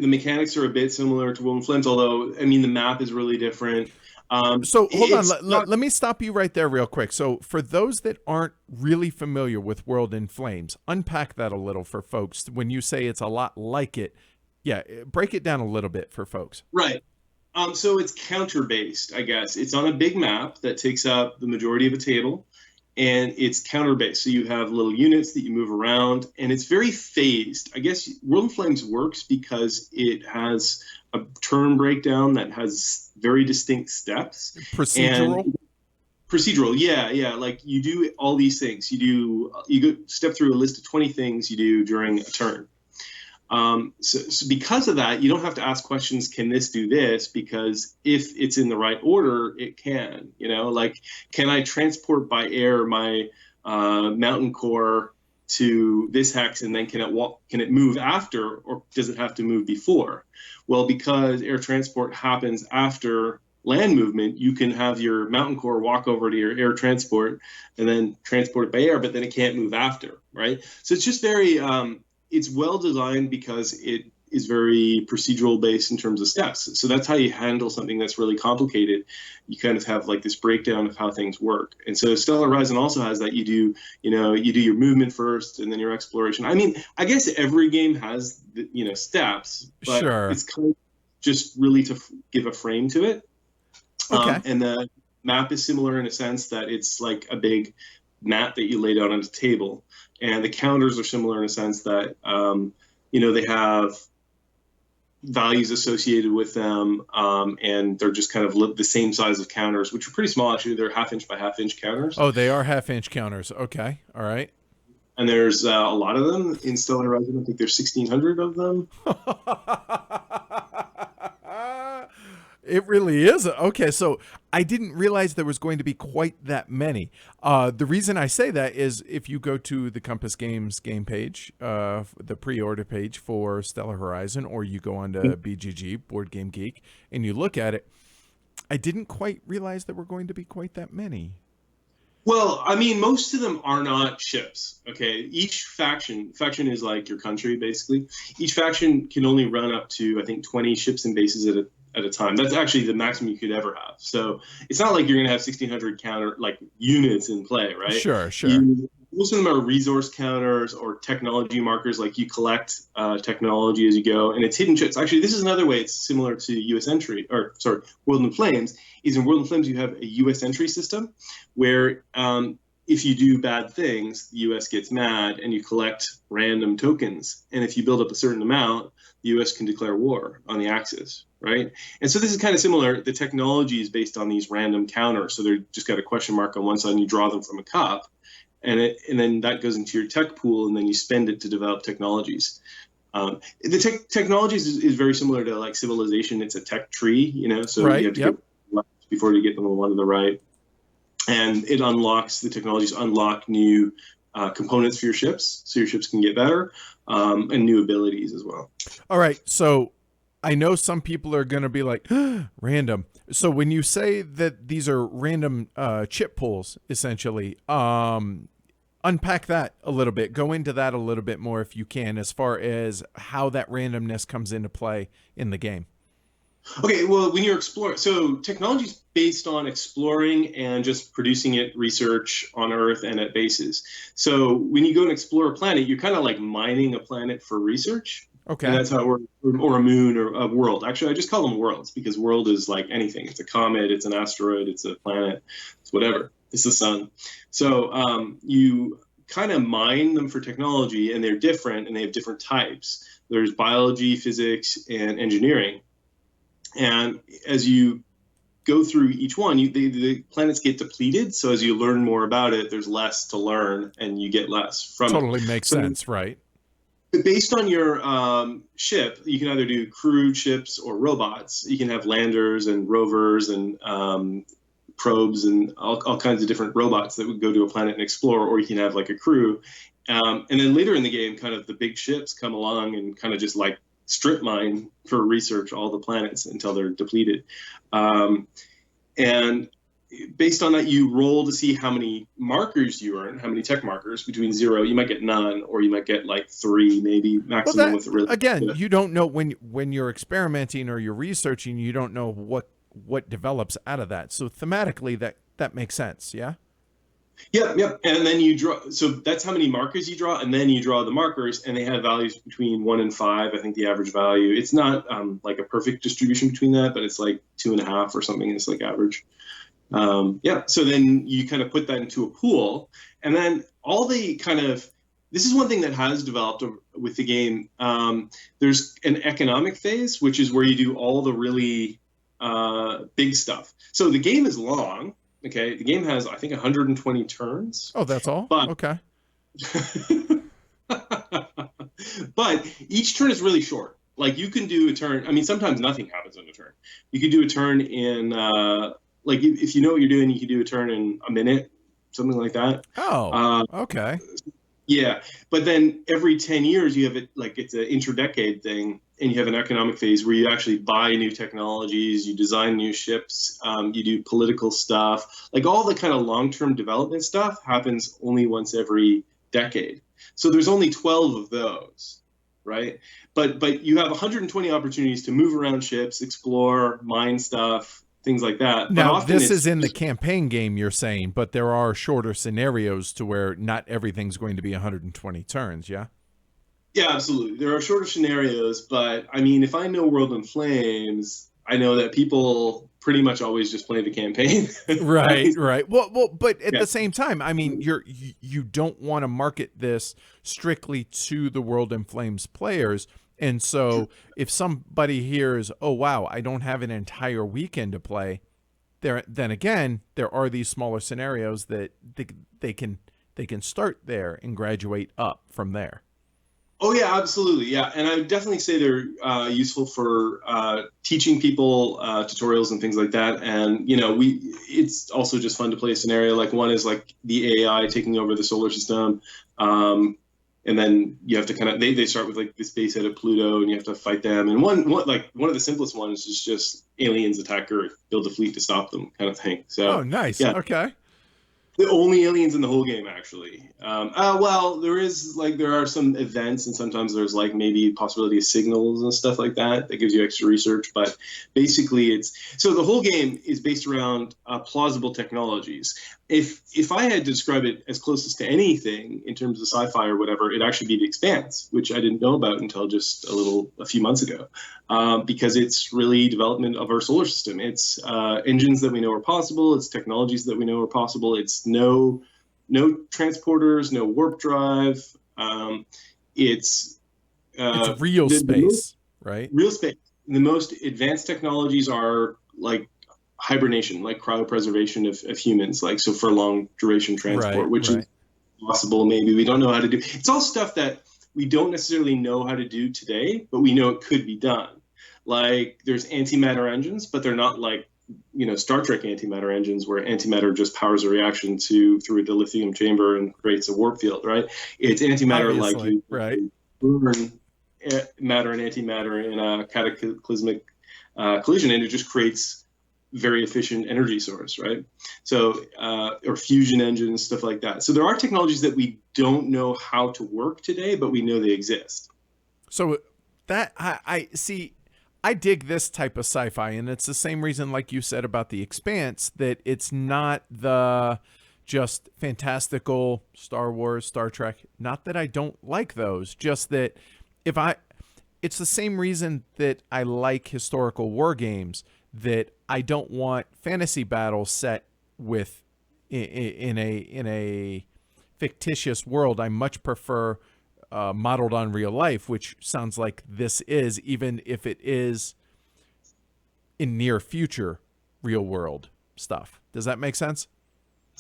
mechanics are a bit similar to World in Flames, although I mean the map is really different.
So hold on, let me stop you right there real quick. So for those that aren't really familiar with World in Flames, unpack that a little for folks. When you say it's a lot like it, yeah, break it down a little bit for folks.
Right. So it's counter-based, I guess. It's on a big map that takes up the majority of a table, and it's counter-based. So you have little units that you move around, and it's very phased. I guess World in Flames works because it has a turn breakdown that has very distinct steps.
Procedural?
Procedural, yeah. Like you do all these things. You go step through a list of 20 things you do during a turn. So because of that, you don't have to ask questions, can this do this? Because if it's in the right order, it can, like, can I transport by air my mountain core to this hex, and then can it move after, or does it have to move before? Well, because air transport happens after land movement, you can have your mountain core walk over to your air transport and then transport it by air, but then it can't move after, right? So it's just very... it's well designed because it is very procedural based in terms of steps. So that's how you handle something that's really complicated. You kind of have like this breakdown of how things work. And so Stellar Horizon also has that. You do your movement first and then your exploration. I mean, I guess every game has, steps, but
sure.
It's kind of just really to give a frame to it.
Okay.
And the map is similar in a sense that it's like a big mat that you lay down on a table. And the counters are similar in a sense that, they have values associated with them, and they're just kind of the same size of counters, which are pretty small, actually. They're 1/2 inch by 1/2 inch counters.
Oh, they are 1/2 inch counters. Okay. All right.
And there's a lot of them in Stellar Horizon. I think there's 1,600 of them.
It really is. Okay, so I didn't realize there was going to be quite that many. The reason I say that is if you go to the Compass Games game page, the pre-order page for Stellar Horizon, or you go onto BGG, Board Game Geek, and you look at it, I didn't quite realize there were going to be quite that many.
Well, I mean, most of them are not ships, okay? Each faction is like your country, basically. Each faction can only run up to, I think, 20 ships and bases at a time. That's actually the maximum you could ever have. So it's not like you're going to have 1600 counter like units in play, right?
Sure, sure.
Most of them are resource counters or technology markers, like you collect technology as you go, and it's hidden chips. Actually, this is another way it's similar to U.S. entry, or sorry, World in Flames. Is in World in Flames you have a U.S. entry system where if you do bad things, the U.S. gets mad and you collect random tokens, and if you build up a certain amount, the U.S. can declare war on the Axis, right? And so this is kind of similar. The technology is based on these random counters, so they're just got a question mark on one side, and you draw them from a cup. And then that goes into your tech pool, and then you spend it to develop technologies. The technologies is very similar to like civilization. It's a tech tree, so
right,
you have to get left before you get the one to the right. And it unlocks, the technologies unlock new components for your ships, so your ships can get better, and new abilities as well.
All right, so I know some people are going to be like, random. So when you say that these are random chip pools, essentially, unpack that a little bit. Go into that a little bit more if you can, as far as how that randomness comes into play in the game.
Okay, well, when you're exploring, so technology is based on exploring and just producing research on Earth and at bases. So when you go and explore a planet, you're kind of like mining a planet for research.
Okay.
And that's how or a moon or a world. Actually, I just call them worlds because world is like anything. It's a comet, it's an asteroid, it's a planet, it's whatever. It's the sun. So you kind of mine them for technology, and they're different, and they have different types. There's biology, physics, and engineering. And as you go through each one, the planets get depleted. So as you learn more about it, there's less to learn, and you get less from it.
Totally makes sense, right?
Based on your ship, you can either do crewed ships or robots. You can have landers and rovers and probes and all kinds of different robots that would go to a planet and explore, or you can have like a crew. And then later in the game, kind of the big ships come along and kind of just like strip mine for research all the planets until they're depleted. And based on that, you roll to see how many markers you earn, how many tech markers. Between 0, you might get none, or you might get like 3, maybe maximum.
Well, you don't know when you're experimenting or you're researching, you don't know what develops out of that. So thematically, that makes sense. Yeah.
Yep. And then you draw. So that's how many markers you draw, and then you draw the markers, and they have values between 1 and 5. I think the average value. It's not like a perfect distribution between that, but it's like 2.5 or something. It's like average. So then you kind of put that into a pool, and then all the kind of, this is one thing that has developed with the game. There's an economic phase, which is where you do all the really big stuff. So the game is long. Okay, the game has, I think, 120 turns.
Oh, that's all?
But,
okay.
But each turn is really short. Like you can do a turn. I mean, sometimes nothing happens on a turn. You could do a turn in like if you know what you're doing, you can do a turn in a minute, something like that.
Oh, okay.
Yeah, but then every 10 years you have it, like it's an interdecade thing, and you have an economic phase where you actually buy new technologies, you design new ships, you do political stuff. Like all the kind of long-term development stuff happens only once every decade. So there's only 12 of those, right? But you have 120 opportunities to move around ships, explore, mine stuff, things like that.
Now, this is in the campaign game, you're saying, but there are shorter scenarios to where not everything's going to be 120 turns, yeah?
Yeah, absolutely. There are shorter scenarios, but I mean, if I know World in Flames, I know that people pretty much always just play the campaign.
Right. Well, but at the same time, I mean, you don't want to market this strictly to the World in Flames players. And so if somebody hears, oh, wow, I don't have an entire weekend to play, then again, there are these smaller scenarios that they can start there and graduate up from there.
Oh, yeah, absolutely. Yeah. And I would definitely say they're useful for teaching people tutorials and things like that. And, it's also just fun to play a scenario. Like one is like the AI taking over the solar system. And then you have to kind of, they start with like the space head of Pluto, and you have to fight them. And one of the simplest ones is just aliens attack Earth, build a fleet to stop them kind of thing. So,
oh, nice.
Yeah.
Okay.
The only aliens in the whole game, actually. Well, there are some events, and sometimes there's like maybe possibility of signals and stuff like that. That gives you extra research, but basically, the whole game is based around plausible technologies. If I had to describe it as closest to anything in terms of sci-fi or whatever, it'd actually be The Expanse, which I didn't know about until just a few months ago, because it's really development of our solar system. It's engines that we know are possible. It's technologies that we know are possible. It's no transporters, no warp drive. It's
real space, right?
Real space. The most advanced technologies are like hibernation, like cryopreservation of humans, like so for long duration transport, which is possible. Maybe we don't know how to do. It's all stuff that we don't necessarily know how to do today, but we know it could be done. Like there's antimatter engines, but they're not like Star Trek antimatter engines where antimatter just powers a reaction through a dilithium chamber and creates a warp field, right? It's antimatter
Obviously,
like you burn matter and antimatter in a cataclysmic collision, and it just creates very efficient energy source, right? So, or fusion engines, stuff like that. So there are technologies that we don't know how to work today, but we know they exist.
So that I see. I dig this type of sci-fi, and it's the same reason, like you said about The Expanse, that it's not the just fantastical Star Wars, Star Trek. Not that I don't like those, just that it's the same reason that I like historical war games, that I don't want fantasy battles set with in a fictitious world. I much prefer modeled on real life, which sounds like this is, even if it is in near future real world stuff. Does that make sense?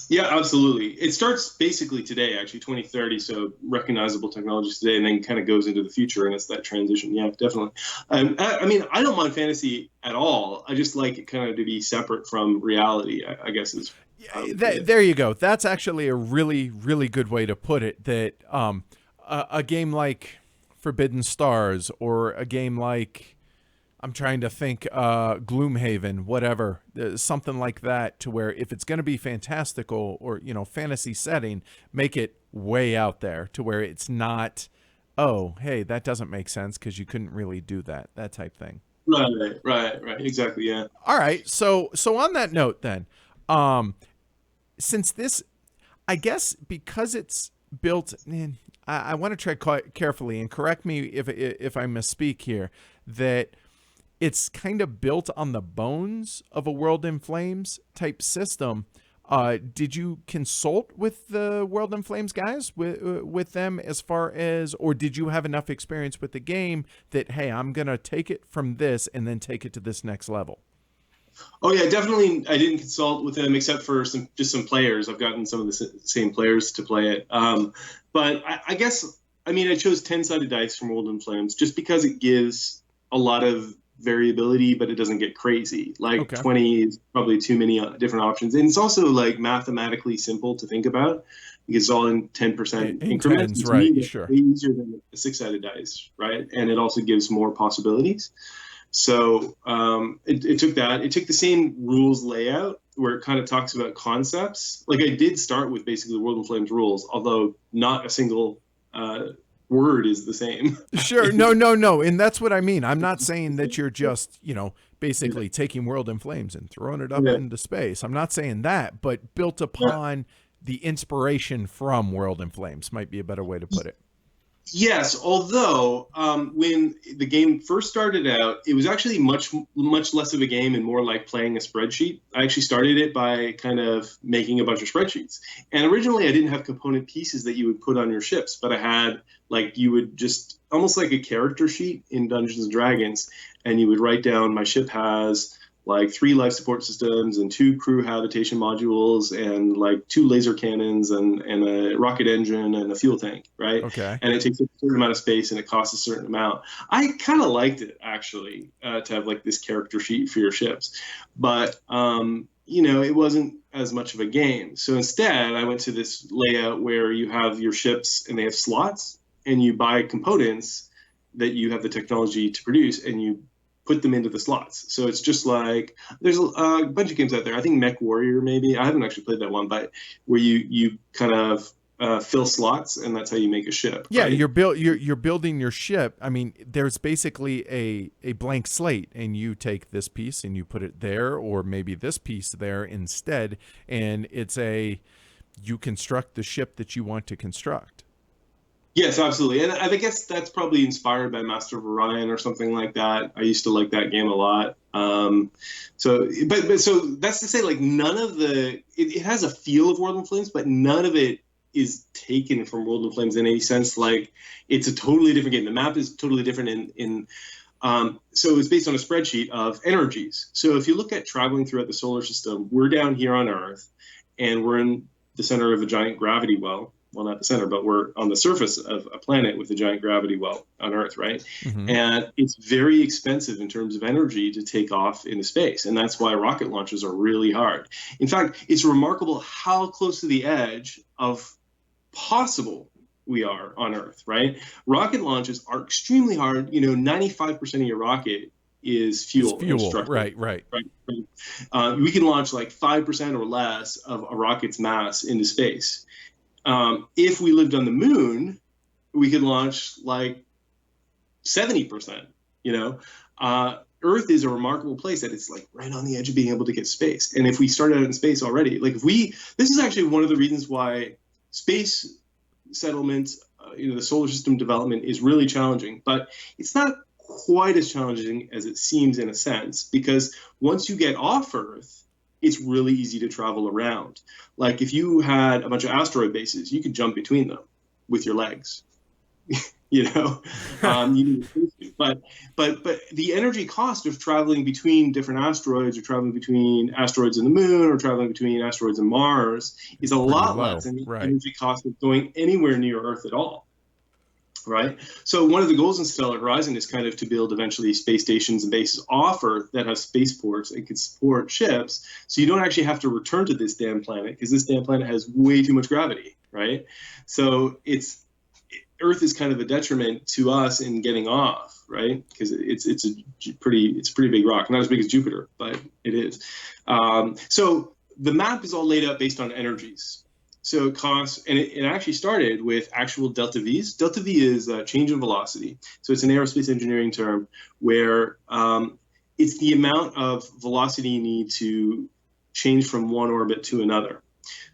Yeah, absolutely. It starts basically today, actually 2030, so recognizable technologies today, and then kind of goes into the future, and it's that transition. Yeah, definitely. I mean, I don't mind fantasy at all. I just like it kind of to be separate from reality, I guess is.
There you go. That's actually a really, really good way to put it, that a game like Forbidden Stars, or a game like, I'm trying to think, Gloomhaven, whatever, something like that, to where if it's going to be fantastical or, fantasy setting, make it way out there to where it's not, oh, hey, that doesn't make sense because you couldn't really do that type thing.
Right. Exactly. Yeah.
All right. So on that note then, since this, I guess because it's built in, I want to tread quite carefully and correct me if I misspeak here, that it's kind of built on the bones of a World in Flames type system. Did you consult with the World in Flames guys, with them as far as, or did you have enough experience with the game that, hey, I'm going to take it from this and then take it to this next level?
Oh yeah, definitely. I didn't consult with them except for some players. I've gotten some of the same players to play it. But I guess, I mean, I chose 10-sided dice from World in Flames just because it gives a lot of variability, but it doesn't get crazy. Like 20 is probably too many different options. And it's also like mathematically simple to think about because it's all in 10% increments.
Right, sure.
Way easier than a 6-sided dice, right? And it also gives more possibilities. So it took that. It took the same rules layout where it kind of talks about concepts. Like I did start with basically World in Flames rules, although not a single word is the same.
Sure. No. And that's what I mean. I'm not saying that you're just, basically taking World in Flames and throwing it up into space. I'm not saying that, but built upon the inspiration from World in Flames might be a better way to put it.
Yes, although when the game first started out, it was actually much less of a game and more like playing a spreadsheet. I actually started it by kind of making a bunch of spreadsheets. And originally I didn't have component pieces that you would put on your ships, but I had you would just almost like a character sheet in Dungeons and Dragons, and you would write down my ship has like 3 life support systems and 2 crew habitation modules and like 2 laser cannons and a rocket engine and a fuel tank, right?
Okay.
And it takes a certain amount of space and it costs a certain amount. I kind of liked it actually to have like this character sheet for your ships, but it wasn't as much of a game. So instead, I went to this layout where you have your ships and they have slots, and you buy components that you have the technology to produce, and you put them into the slots. So it's just like there's a bunch of games out there. I think Mech Warrior maybe. I haven't actually played that one, but where you kind of fill slots, and that's how you make a ship.
Yeah,
right?
you're building your ship. I mean, there's basically a blank slate, and you take this piece and you put it there, or maybe this piece there instead, and you construct the ship that you want to construct.
Yes, absolutely. And I guess that's probably inspired by Master of Orion or something like that. I used to like that game a lot. So that's to say, like, none of it has a feel of World in Flames, but none of it is taken from World in Flames in any sense. Like, it's a totally different game. The map is totally different so it's based on a spreadsheet of energies. So if you look at traveling throughout the solar system, we're down here on Earth, and we're in the center of a giant gravity well. Well, not the center, but we're on the surface of a planet with a giant gravity well on Earth, right?
Mm-hmm.
And it's very expensive in terms of energy to take off into space. And that's why rocket launches are really hard. In fact, it's remarkable how close to the edge of possible we are on Earth, right? Rocket launches are extremely hard. 95% of your rocket is fuel.
Right.
We can launch like 5% or less of a rocket's mass into space. If we lived on the moon, we could launch like 70%. Earth is a remarkable place that it's like right on the edge of being able to get space. And if we started out in space already, like this is actually one of the reasons why space settlement, the solar system development is really challenging, but it's not quite as challenging as it seems in a sense, because once you get off Earth, it's really easy to travel around. Like if you had a bunch of asteroid bases, you could jump between them with your legs. You need a spacesuit. But the energy cost of traveling between different asteroids, or traveling between asteroids and the moon, or traveling between asteroids and Mars is a lot less than the energy cost of going anywhere near Earth at all. Right. So one of the goals in Stellar Horizon is kind of to build eventually space stations and bases off Earth that have spaceports and can support ships. So you don't actually have to return to this damn planet, because this damn planet has way too much gravity. Right. So Earth is kind of a detriment to us in getting off. Right. Because it's a pretty big rock, not as big as Jupiter, but it is. So the map is all laid out based on energies. So it costs, and it actually started with actual delta Vs. Delta V is a change in velocity. So it's an aerospace engineering term where it's the amount of velocity you need to change from one orbit to another.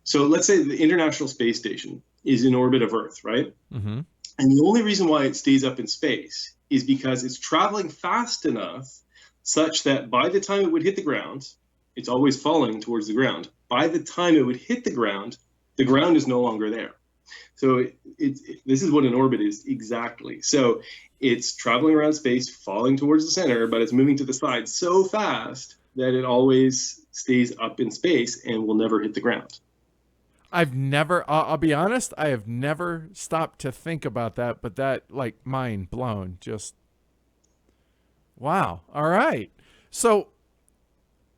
So let's say the International Space Station is in orbit of Earth, right?
Mm-hmm.
And the only reason why it stays up in space is because it's traveling fast enough such that by the time it would hit the ground, it's always falling towards the ground. By the time it would hit the ground is no longer there. So this is what an orbit is exactly. So it's traveling around space, falling towards the center, but it's moving to the side so fast that it always stays up in space and will never hit the ground.
I'll be honest, I have never stopped to think about that, but that, like, mind blown. Just, wow. All right. So,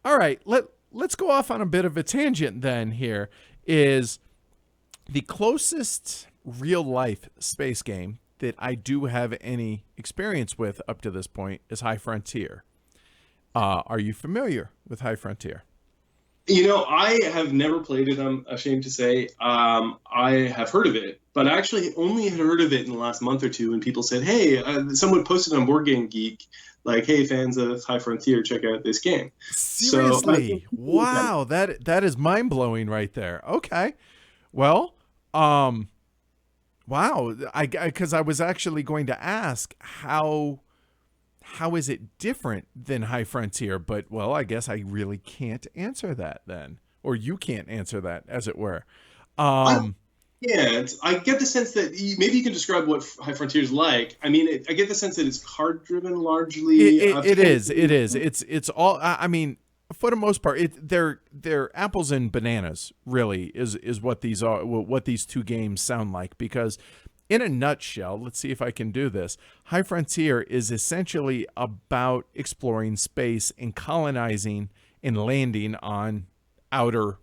all right, let's go off on a bit of a tangent then here. Is the closest real life space game that I do have any experience with up to this point is High Frontier. Are you familiar with High Frontier?
I have never played it, I'm ashamed to say. I have heard of it, but I actually only had heard of it in the last month or two when people said, hey, someone posted on Board Game Geek, like, hey, fans of High Frontier, check out this game.
Seriously? So, wow, that is mind-blowing right there. Okay. Well, wow, because I was actually going to ask how is it different than High Frontier, but well, I guess I really can't answer that then, or you can't answer that, as it were.
I get the sense that maybe you can describe what High Frontier is like. I mean, I get the sense that it's card driven largely.
It is. It's all. I mean, for the most part, they're apples and bananas. Really, is what these are. What these two games sound like. Because, in a nutshell, let's see if I can do this. High Frontier is essentially about exploring space and colonizing and landing on outer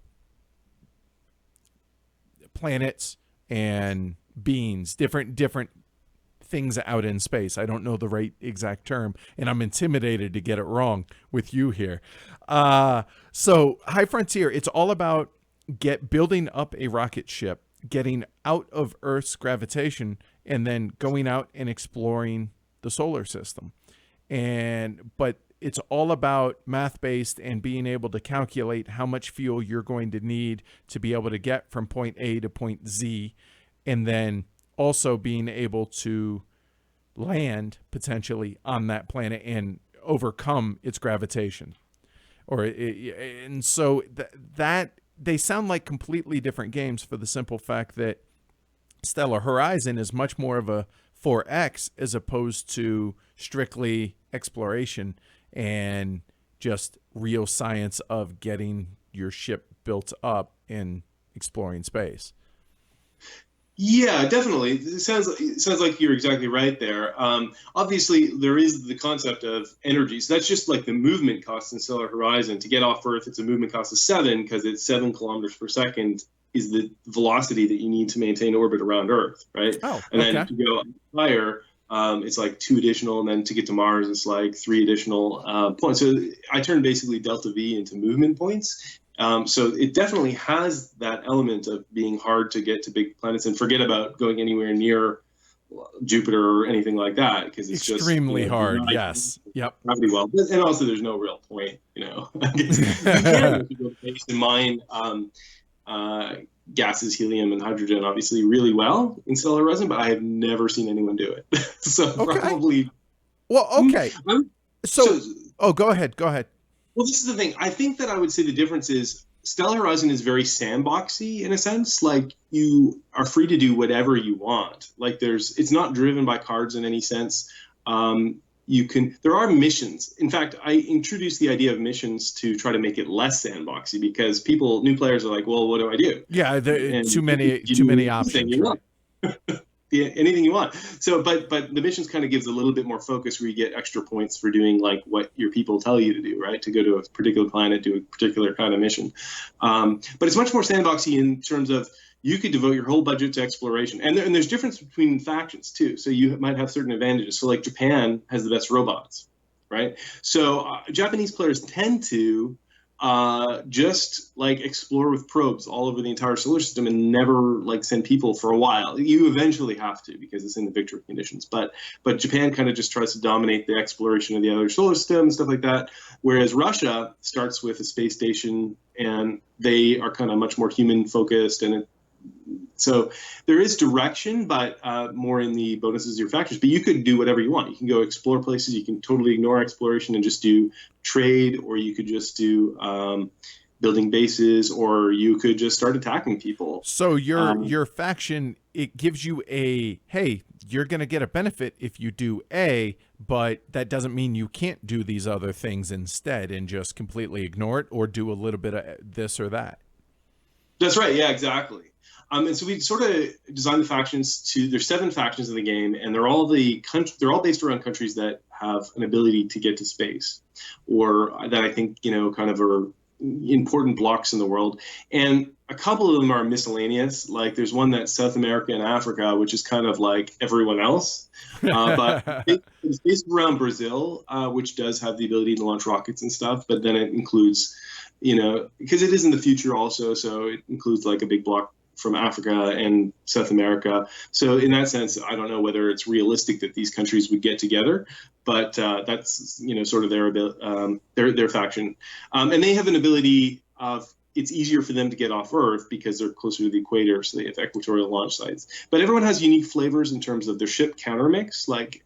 planets and beings, different things out in space. I don't know the right exact term, and I'm intimidated to get it wrong with you here. So High Frontier, it's all about building up a rocket ship, getting out of Earth's gravitation, and then going out and exploring the solar system. But it's all about math-based and being able to calculate how much fuel you're going to need to be able to get from point A to point Z, and then also being able to land potentially on that planet and overcome its gravitation. And so that they sound like completely different games for the simple fact that Stellar Horizon is much more of a 4X as opposed to strictly exploration and just real science of getting your ship built up and exploring space.
Yeah, definitely. It sounds like you're exactly right there. Obviously, there is the concept of energy. So that's just like the movement cost in Stellar Horizon. To get off Earth, it's a movement cost of 7 because it's 7 kilometers per second is the velocity that you need to maintain orbit around Earth, right?
Oh,
and
okay.
then to go higher, it's like 2 additional, and then to get to Mars, it's like 3 additional points. So I turned basically delta V into movement points. So it definitely has that element of being hard to get to big planets, and forget about going anywhere near Jupiter or anything like that, because it's
extremely
just
hard. Yes. Yep.
Gravity well, and also there's no real point. You can go to space and mine gases, helium and hydrogen, obviously really well in Stellar Horizon, but I have never seen anyone do it. So
okay.
Probably.
Well, okay. So, go ahead.
Well, this is the thing. I think that I would say the difference is Stellar Horizon is very sandboxy in a sense. Like, you are free to do whatever you want. Like, it's not driven by cards in any sense. There are missions. In fact, I introduced the idea of missions to try to make it less sandboxy, because new players are like, well, what do I do?
Yeah, too many options. Right?
Yeah, anything you want. So, but the missions kind of gives a little bit more focus, where you get extra points for doing like what your people tell you to do, right? To go to a particular planet, do a particular kind of mission. But it's much more sandboxy in terms of you could devote your whole budget to exploration, and there's difference between factions too. So you might have certain advantages. So like Japan has the best robots, right? So Japanese players tend to just like explore with probes all over the entire solar system and never like send people for a while. You eventually have to, because it's in the victory conditions, but Japan kind of just tries to dominate the exploration of the other solar system and stuff like that, whereas Russia starts with a space station, and they are kind of much more human focused, and so there is direction, but more in the bonuses of your factors. But you could do whatever you want. You can go explore places. You can totally ignore exploration and just do trade, or you could just do building bases, or you could just start attacking people.
So your faction, it gives you hey, you're going to get a benefit if you do A, but that doesn't mean you can't do these other things instead and just completely ignore it, or do a little bit of this or that.
That's right. Yeah, exactly. And so we sort of designed the factions there's 7 factions in the game, and they're all based around countries that have an ability to get to space, or that I think, kind of are important blocks in the world. And a couple of them are miscellaneous. Like, there's one that's South America and Africa, which is kind of like everyone else. But it's based around Brazil, which does have the ability to launch rockets and stuff. But then it includes, because it is in the future also, so it includes like a big block from Africa and South America. So in that sense, I don't know whether it's realistic that these countries would get together, but that's sort of their faction, and they have an ability of, it's easier for them to get off Earth because they're closer to the equator, so they have equatorial launch sites. But everyone has unique flavors in terms of their ship counter mix. Like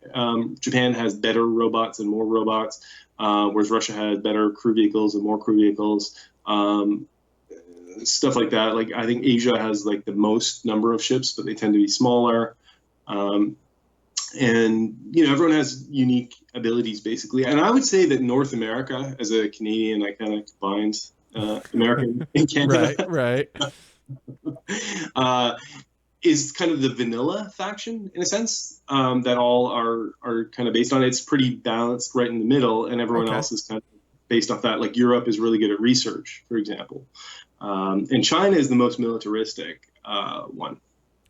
Japan has better robots and more robots, whereas Russia has better crew vehicles and more crew vehicles. Stuff like that. Like, I think Asia has like the most number of ships, but they tend to be smaller. And everyone has unique abilities basically. And I would say that North America, as a Canadian, I kind of combined American and Canada.
Right.
Is kind of the vanilla faction in a sense, that all are kind of based on it. It's pretty balanced right in the middle, and everyone else is kind of based off that. Like, Europe is really good at research, for example. And China is the most militaristic one.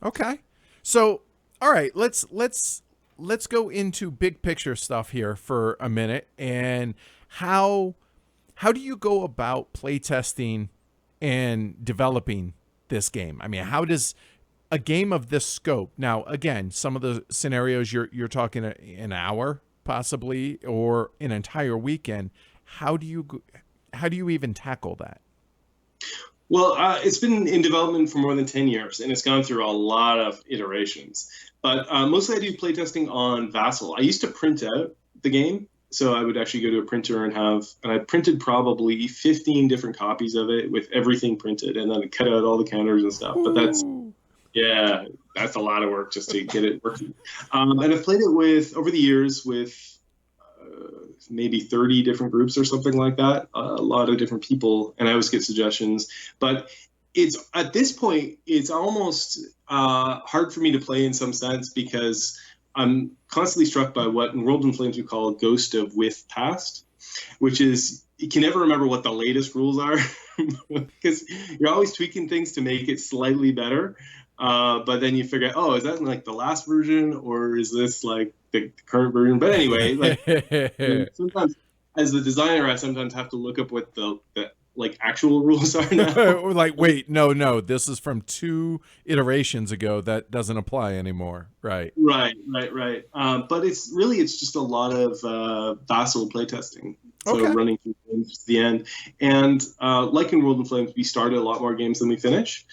Okay. So, all right, let's let's go into big picture stuff here for a minute. And how do you go about playtesting and developing this game? I mean, how does a game of this scope? Now, again, some of the scenarios you're talking an hour possibly, or an entire weekend. How do you even tackle that?
Well, it's been in development for more than 10 years, and it's gone through a lot of iterations. But mostly I do playtesting on Vassal. I used to print out the game, so I would actually go to a printer and I printed probably 15 different copies of it with everything printed, and then cut out all the counters and stuff. But that's a lot of work just to get it working. And I've played it over the years with maybe 30 different groups or something like that. A lot of different people, and I always get suggestions. But at this point, it's almost hard for me to play in some sense, because I'm constantly struck by what in World in Flames we call a ghost of with past, which is you can never remember what the latest rules are because you're always tweaking things to make it slightly better. But then you figure out, oh, is that like the last version, or is this like the current version? But anyway, like sometimes as the designer, I sometimes have to look up what the like actual rules are now.
Like, wait, no, this is from 2 iterations ago. That doesn't apply anymore. Right.
Right. But it's just a lot of Vassal playtesting. So running through games to the end. And like in World in Flames, we started a lot more games than we finish.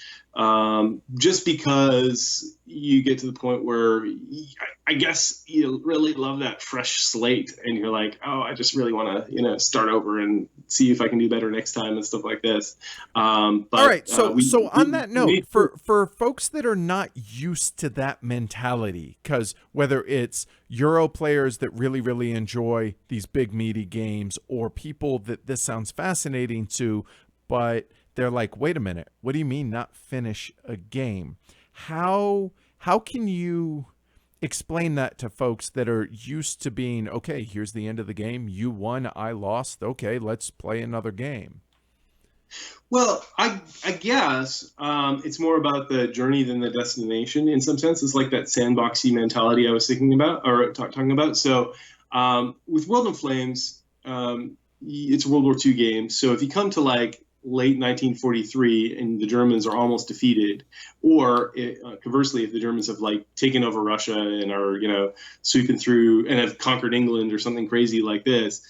Just because you get to the point where I guess you really love that fresh slate, and you're like, oh, I just really want to, start over and see if I can do better next time and stuff like this. But,
all right. So on that note, for folks that are not used to that mentality, because whether it's Euro players that really, really enjoy these big meaty games, or people that this sounds fascinating to, but they're like, wait a minute, what do you mean not finish a game? How can you explain that to folks that are used to being, okay, here's the end of the game. You won, I lost. Okay, let's play another game.
Well, I guess it's more about the journey than the destination. In some sense, it's like that sandboxy mentality I was thinking about or talking about. So with World in Flames, it's a World War II game. So if you come to like late 1943 and the Germans are almost defeated, or conversely, if the Germans have like taken over Russia and are sweeping through and have conquered England or something crazy like this,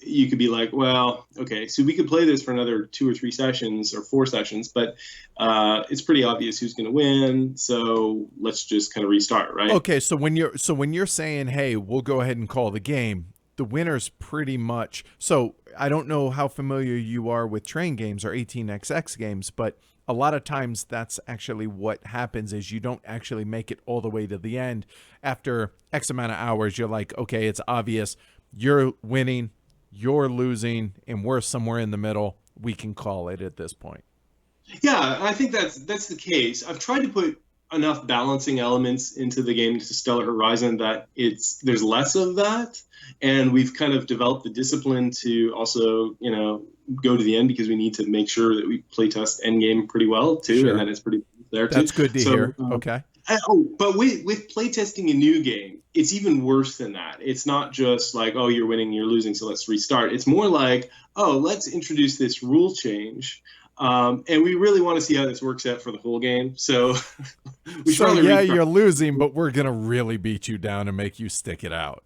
you could be like, well, okay, so we could play this for another 2 or 3 sessions or 4 sessions, but it's pretty obvious who's going to win, so let's just kind of restart, right?
Okay, so when you're saying, hey, we'll go ahead and call the game, the winner's pretty much. So I don't know how familiar you are with train games or 18xx games, but a lot of times that's actually what happens is you don't actually make it all the way to the end. After X amount of hours, you're like, okay, it's obvious. You're winning, you're losing, and we're somewhere in the middle. We can call it at this point.
Yeah, I think that's the case. I've tried to put enough balancing elements into the game to Stellar Horizon that there's less of that, and we've kind of developed the discipline to also go to the end, because we need to make sure that we playtest endgame pretty well too,
Sure.
and that it's pretty there too.
That's good to hear. Okay.
But with playtesting a new game, it's even worse than that. It's not just like, oh, you're winning, you're losing, so let's restart. It's more like, oh, let's introduce this rule change. And we really want to see how this works out for the whole game. So,
you're losing, but we're going to really beat you down and make you stick it out.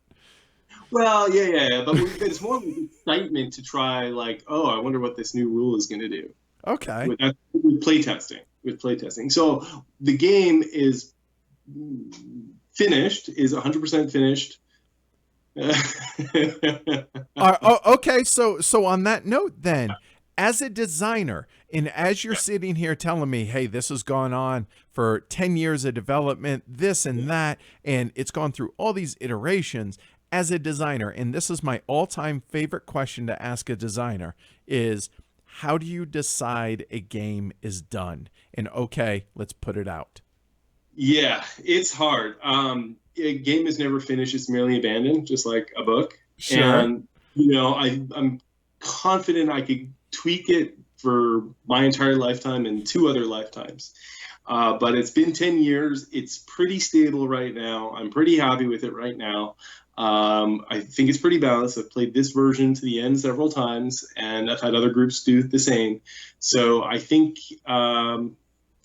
Well, yeah. But it's more of an excitement to try, like, oh, I wonder what this new rule is going to do.
Okay.
With playtesting. So the game is finished, is 100% finished.
Okay. So on that note, then, as a designer, and as you're sitting here telling me, hey, this has gone on for 10 years of development, this and that, and it's gone through all these iterations, as a designer, and this is my all-time favorite question to ask a designer, is how do you decide a game is done? And okay, let's put it out.
Yeah, it's hard. A game is never finished. It's merely abandoned, just like a book.
Sure.
And, I'm confident I could tweak it for my entire lifetime and 2 other lifetimes. But it's been 10 years. It's pretty stable right now. I'm pretty happy with it right now. I think it's pretty balanced. I've played this version to the end several times, and I've had other groups do the same. So I think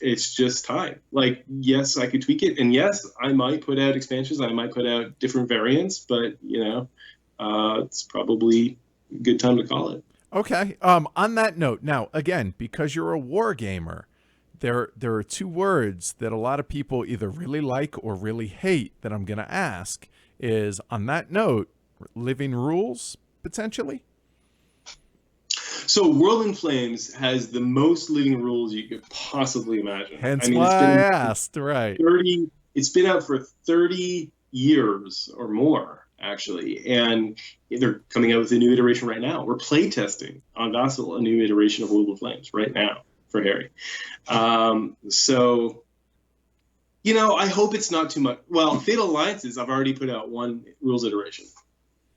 it's just time. Like, yes, I could tweak it, and yes, I might put out expansions. I might put out different variants, but it's probably a good time to call it.
Okay. On that note, now again, because you're a war gamer, there are 2 words that a lot of people either really like or really hate that I'm going to ask. Is on that note, living rules potentially?
So World in Flames has the most living rules you could possibly imagine.
Hence why I asked, right?
It's been out for 30 years or more, actually, and they're coming out with a new iteration right now. We're playtesting on Vassal a new iteration of World of Flames right now for Harry. So, I hope it's not too much. Well, Fatal Alliances, I've already put out 1 rules iteration.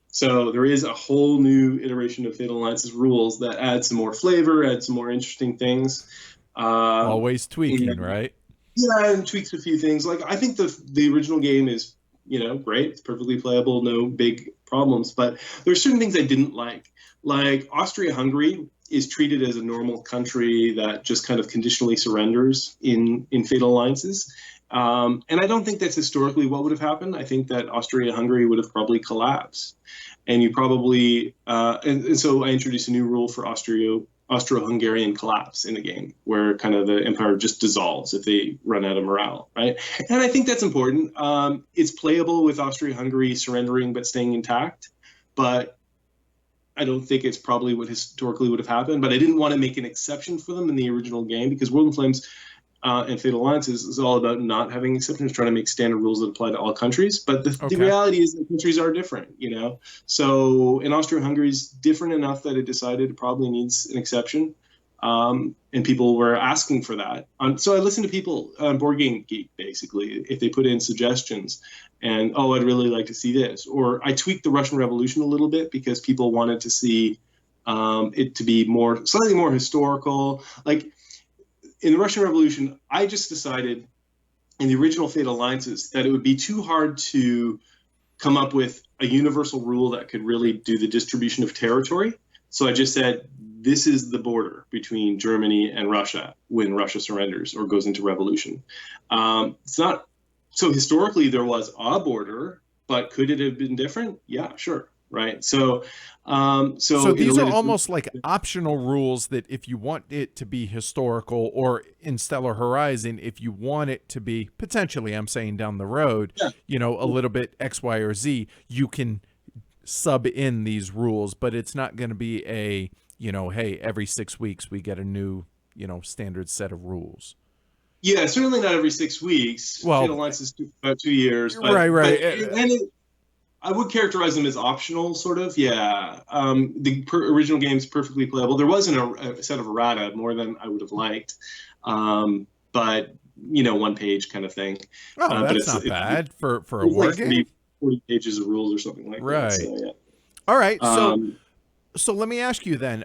So there is a whole new iteration of Fatal Alliances rules that adds some more flavor, adds some more interesting things.
Always tweaking, right?
Yeah, and tweaks a few things. Like, I think the original game is, great. It's perfectly playable, no big problems. But there's certain things I didn't like. Like, Austria-Hungary is treated as a normal country that just kind of conditionally surrenders in Fatal Alliances. And I don't think that's historically what would have happened. I think that Austria-Hungary would have probably collapsed. And you probably, and so I introduced a new rule for Austro-Hungarian collapse in the game, where kind of the empire just dissolves if they run out of morale, right? And I think that's important. It's playable with Austria-Hungary surrendering but staying intact, but I don't think it's probably what historically would have happened. But I didn't want to make an exception for them in the original game, because World in Flames and Fatal Alliances is all about not having exceptions, trying to make standard rules that apply to all countries. But the reality is that countries are different, So, and Austria-Hungary is different enough that it decided it probably needs an exception. And people were asking for that. So I listened to people on Board Game Geek, basically, if they put in suggestions. And, I'd really like to see this. Or I tweaked the Russian Revolution a little bit because people wanted to see it to be slightly more historical. Like, in the Russian Revolution, I just decided in the original Fatal Alliances that it would be too hard to come up with a universal rule that could really do the distribution of territory. So I just said, this is the border between Germany and Russia when Russia surrenders or goes into revolution. It's not, so historically there was a border, but could it have been different? Yeah, sure. Right. So
these are almost like optional rules that if you want it to be historical, or in Stellar Horizon, if you want it to be potentially, I'm saying down the road, a little bit X, Y, or Z, you can sub in these rules, but it's not going to be a, hey, every 6 weeks we get a new, standard set of rules.
Yeah, certainly not every 6 weeks.
Well,
Fatal Alliances took about 2 years. But,
right.
I would characterize them as optional, sort of. Yeah. The original game is perfectly playable. There wasn't a set of errata, more than I would have liked. But, 1 page kind of thing.
Oh, that's not bad for a war game.
40 pages of rules or something like that. So, yeah.
All right. So let me ask you then,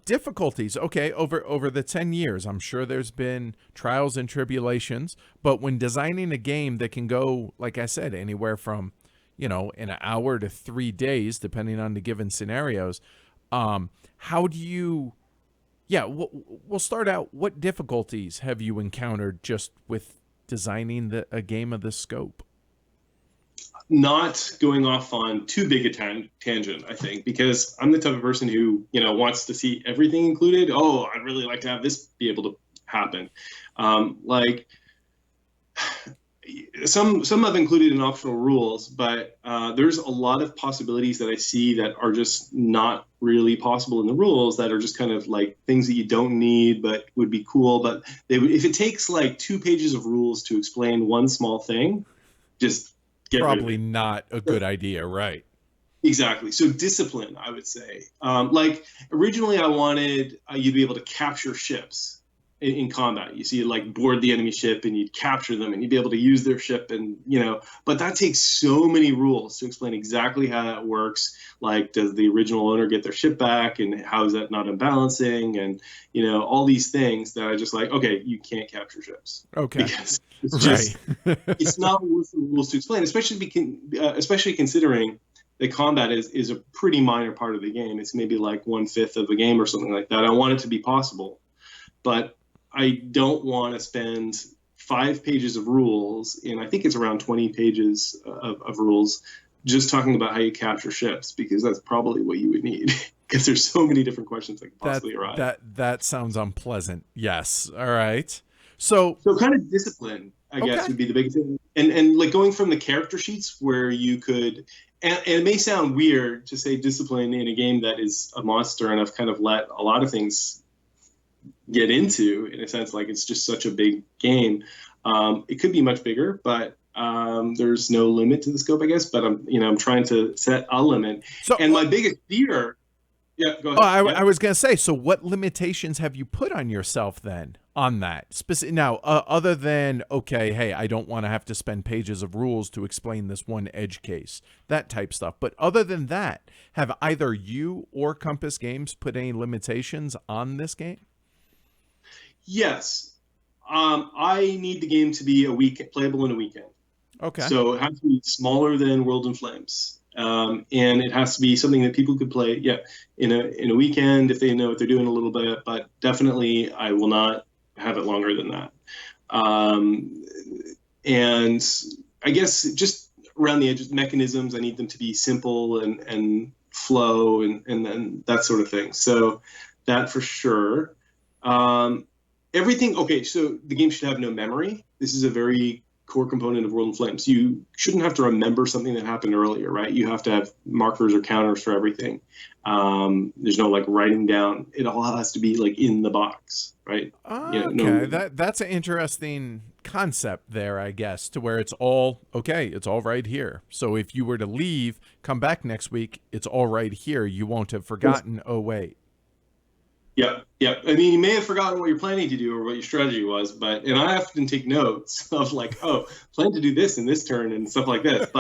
difficulties. Okay, over the 10 years, I'm sure there's been trials and tribulations, but when designing a game that can go, like I said, anywhere from in an hour to 3 days, depending on the given scenarios. How do you, we'll start out. What difficulties have you encountered just with designing a game of this scope?
Not going off on too big a tangent, I think, because I'm the type of person who, wants to see everything included. I'd really like to have this be able to happen. Some I've included in optional rules, but there's a lot of possibilities that I see that are just not really possible in the rules, that are just kind of like things that you don't need but would be cool. But if it takes like 2 pages of rules to explain one small thing, just get rid of it.
Probably not a good idea, right?
Exactly. So discipline, I would say. Like originally I wanted you to be able to capture ships. in combat. You see it like board the enemy ship and you'd capture them and you'd be able to use their ship, and but that takes so many rules to explain exactly how that works. Like, does the original owner get their ship back, and how is that not unbalancing, and all these things that I just like, okay, you can't capture ships.
Okay.
Because it's just it's not worth the rules to explain, especially considering that combat is a pretty minor part of the game. It's maybe like 1/5 of the game or something like that. I want it to be possible, but I don't want to spend 5 pages of rules, and I think it's around 20 pages of rules, just talking about how you capture ships, because that's probably what you would need, because there's so many different questions that could possibly arise.
That sounds unpleasant. Yes. All right. So
kind of discipline, I guess, would be the biggest thing. And like going from the character sheets where you could, and it may sound weird to say discipline in a game that is a monster, and I've kind of let a lot of things get into, in a sense, like it's just such a big game. It could be much bigger, but there's no limit to the scope, I guess. But I'm trying to set a limit. So, and my biggest fear. Yeah, go ahead.
I was gonna say. So, what limitations have you put on yourself then on that? Now, other than okay, hey, I don't want to have to spend pages of rules to explain this one edge case, that type stuff. But other than that, have either you or Compass Games put any limitations on this game?
Yes. I need the game to be playable in a weekend.
Okay.
So it has to be smaller than World in Flames. And it has to be something that people could play, in a weekend if they know what they're doing a little bit. But definitely, I will not have it longer than that. And I guess just around the edges, mechanisms, I need them to be simple and flow and then that sort of thing. So that for sure. Everything, okay, so the game should have no memory. This is a very core component of World in Flames. You shouldn't have to remember something that happened earlier, right? You have to have markers or counters for everything. There's no like writing down. It all has to be like in the box, right?
Okay, that's an interesting concept there, I guess, to where it's all right here. So if you were to leave, come back next week, it's all right here. You won't have forgotten, oh wait.
Yeah. I mean, you may have forgotten what you're planning to do or what your strategy was, and I often take notes of like, oh, plan to do this in this turn and stuff like this.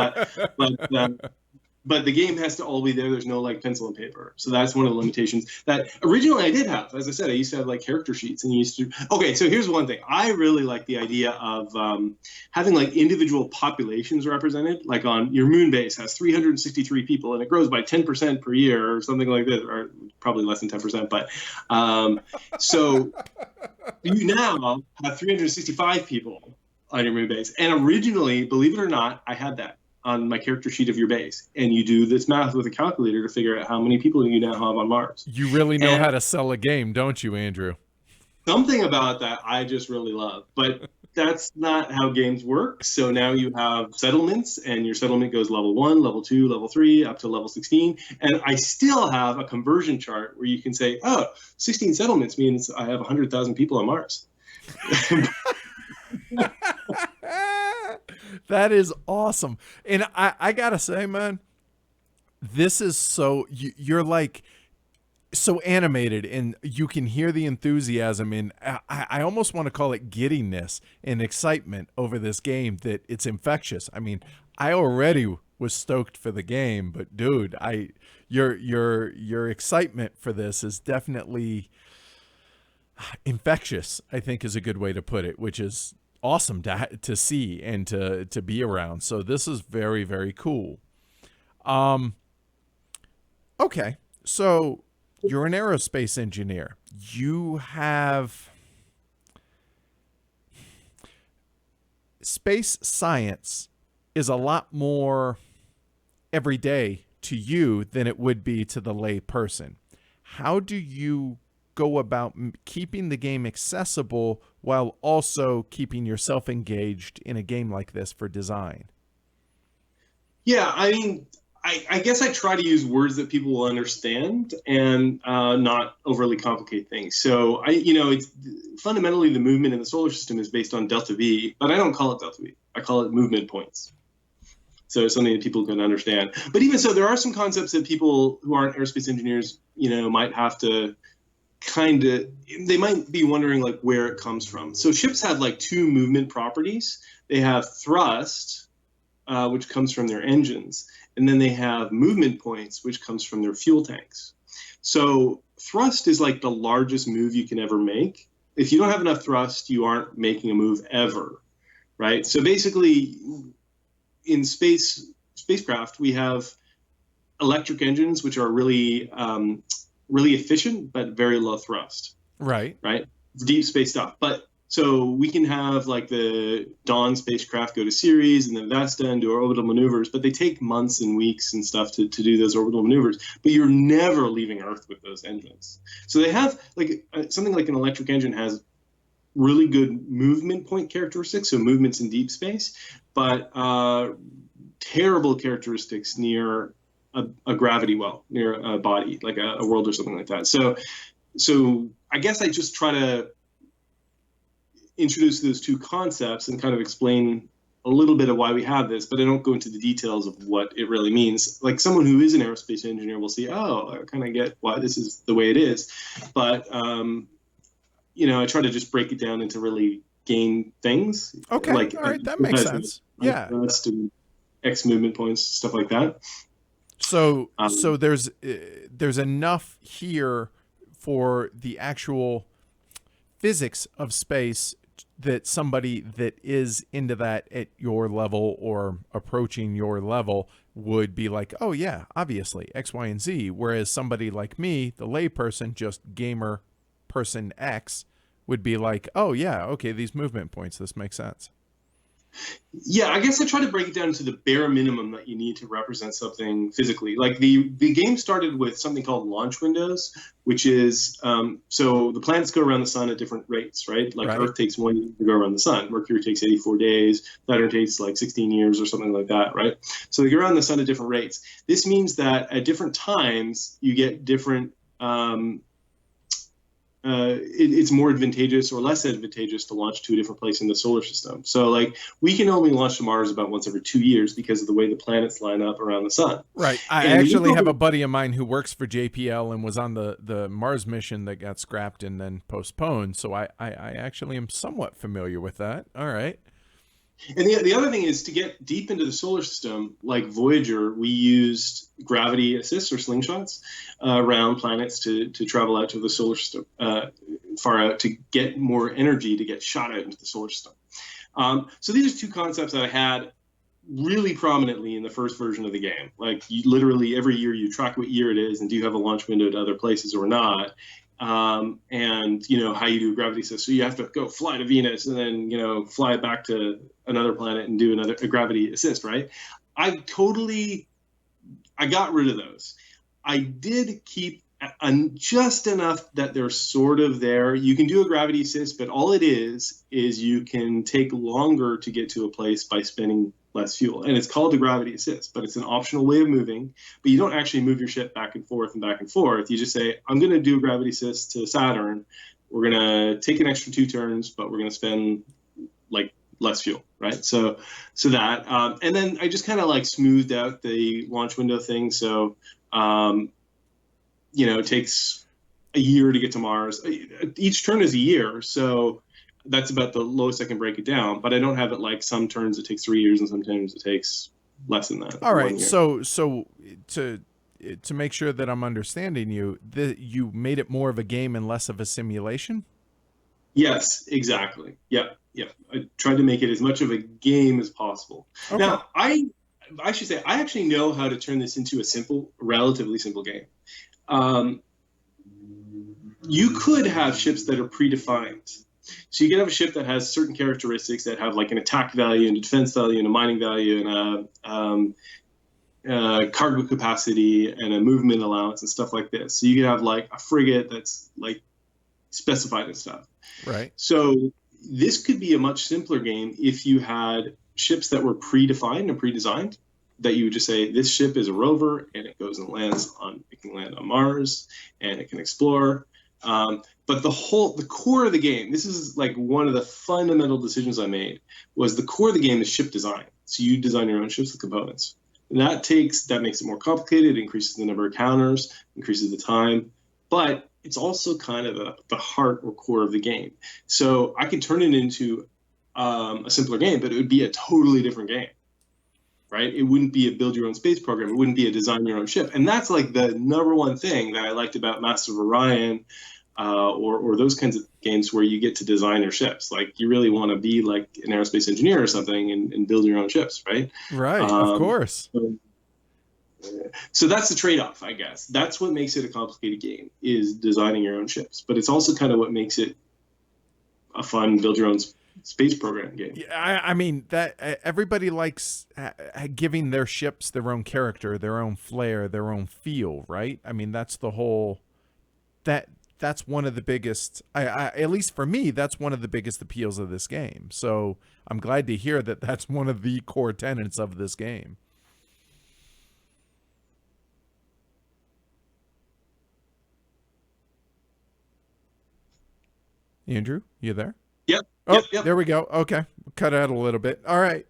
But the game has to all be there. There's no like pencil and paper. So that's one of the limitations that originally I did have. As I said, I used to have like character sheets and okay, so here's one thing. I really like the idea of having like individual populations represented. Like on your moon base has 363 people and it grows by 10% per year or something like this, or probably less than 10%. But so you now have 365 people on your moon base. And originally, believe it or not, I had that on my character sheet of your base, and you do this math with a calculator to figure out how many people you now have on Mars.
You really know how to sell a game, don't you, Andrew?
Something about that I just really love, but that's not how games work. So now you have settlements, and your settlement goes level 1, level 2, level 3, up to level 16. And I still have a conversion chart where you can say, oh, 16 settlements means I have 100,000 people on Mars.
That is awesome. And I gotta say, man, this is so, you're like so animated and you can hear the enthusiasm, and I almost want to call it giddiness and excitement over this game, that it's infectious. I mean, I already was stoked for the game, but dude, your excitement for this is definitely infectious, I think is a good way to put it, which is awesome to see and to be around. So this is very, very cool. Okay, so you're an aerospace engineer. You have space science is a lot more everyday to you than it would be to the lay person. How do you go about keeping the game accessible while also keeping yourself engaged in a game like this for design?
Yeah, I mean, I guess I try to use words that people will understand and not overly complicate things. So it's fundamentally the movement in the solar system is based on delta V, but I don't call it delta V. I call it movement points. So it's something that people can understand. But even so, there are some concepts that people who aren't aerospace engineers, might have to they might be wondering like where it comes from. So ships have like two movement properties. They have thrust, which comes from their engines, and then they have movement points, which comes from their fuel tanks. So thrust is like the largest move you can ever make. If you don't have enough thrust, you aren't making a move ever, right? So basically, in spacecraft, we have electric engines, which are really efficient but very low thrust.
Right.
Deep space stuff. But so we can have like the Dawn spacecraft go to Ceres and then Vesta and do orbital maneuvers, but they take months and weeks and stuff to do those orbital maneuvers. But you're never leaving Earth with those engines. So they have like something like an electric engine has really good movement point characteristics, so movements in deep space, but terrible characteristics near a gravity well, near a body, like a world or something like that. So I guess I just try to introduce those two concepts and kind of explain a little bit of why we have this, but I don't go into the details of what it really means. Like someone who is an aerospace engineer will see, oh, I kind of get why this is the way it is. But, I try to just break it down into really game things.
Okay. Like, all right. That makes sense. Yeah.
And X movement points, stuff like that.
So there's enough here for the actual physics of space that somebody that is into that at your level or approaching your level would be like, oh yeah, obviously X, Y, and Z. Whereas somebody like me, the layperson, just gamer person X, would be like, oh yeah, okay, these movement points, this makes sense.
Yeah, I guess I try to break it down to the bare minimum that you need to represent something physically. Like the game started with something called launch windows, which is so the planets go around the sun at different rates, right? Like Earth takes 1 year to go around the sun. Mercury takes 84 days. Saturn takes like 16 years or something like that, right? So they go around the sun at different rates. This means that at different times you get different it's more advantageous or less advantageous to launch to a different place in the solar system. So like we can only launch to Mars about once every 2 years because of the way the planets line up around the sun.
Right. I actually have a buddy of mine who works for JPL and was on the Mars mission that got scrapped and then postponed. So I actually am somewhat familiar with that. All right.
And the other thing is to get deep into the solar system, like Voyager, we used gravity assists or slingshots around planets to travel out to the solar system, far out, to get more energy to get shot out into the solar system. So these are two concepts that I had really prominently in the first version of the game. Like you, literally every year you track what year it is and do you have a launch window to other places or not. And how you do a gravity assist. So you have to go fly to Venus and then fly back to another planet and do a gravity assist, right? I got rid of those. I did keep just enough that they're sort of there. You can do a gravity assist, but all it is you can take longer to get to a place by spending less fuel. And it's called a gravity assist, but it's an optional way of moving. But you don't actually move your ship back and forth and back and forth. You just say, I'm going to do a gravity assist to Saturn. We're going to take an extra 2 turns, but we're going to spend like less fuel, right? So that, and then I just kind of like smoothed out the launch window thing. So, it takes a year to get to Mars. Each turn is a year. So that's about the lowest I can break it down, but I don't have it like some turns it takes 3 years and sometimes it takes less than that.
All right. So to make sure that I'm understanding you, you made it more of a game and less of a simulation?
Yes, exactly. Yeah. I tried to make it as much of a game as possible. Okay. Now, I should say, I actually know how to turn this into a relatively simple game. You could have ships that are predefined. So you can have a ship that has certain characteristics that have like an attack value and a defense value and a mining value and a cargo capacity and a movement allowance and stuff like this. So you could have like a frigate that's like specified and stuff.
Right.
So this could be a much simpler game if you had ships that were predefined and predesigned, that you would just say, this ship is a rover and it goes and it can land on Mars and it can explore. But the core of the game, this is like one of the fundamental decisions I made, was the core of the game is ship design. So you design your own ships with components. And that makes it more complicated, increases the number of counters, increases the time. But it's also kind of the heart or core of the game. So I could turn it into a simpler game, but it would be a totally different game, right? It wouldn't be a build your own space program. It wouldn't be a design your own ship. And that's like the number one thing that I liked about Master of Orion, or those kinds of games where you get to design your ships. Like you really want to be like an aerospace engineer or something and build your own ships, right?
Right, of course.
So that's the trade-off, I guess. That's what makes it a complicated game, is designing your own ships. But it's also kind of what makes it a fun build your own space program game.
Yeah, I mean that everybody likes giving their ships their own character, their own flair, their own feel, right? I mean that's the whole that's one of the biggest. At least for me, that's one of the biggest appeals of this game. So I'm glad to hear that that's one of the core tenets of this game. Andrew, you there?
Yep.
Oh,
yep.
There we go. Okay. Cut out a little bit. All right.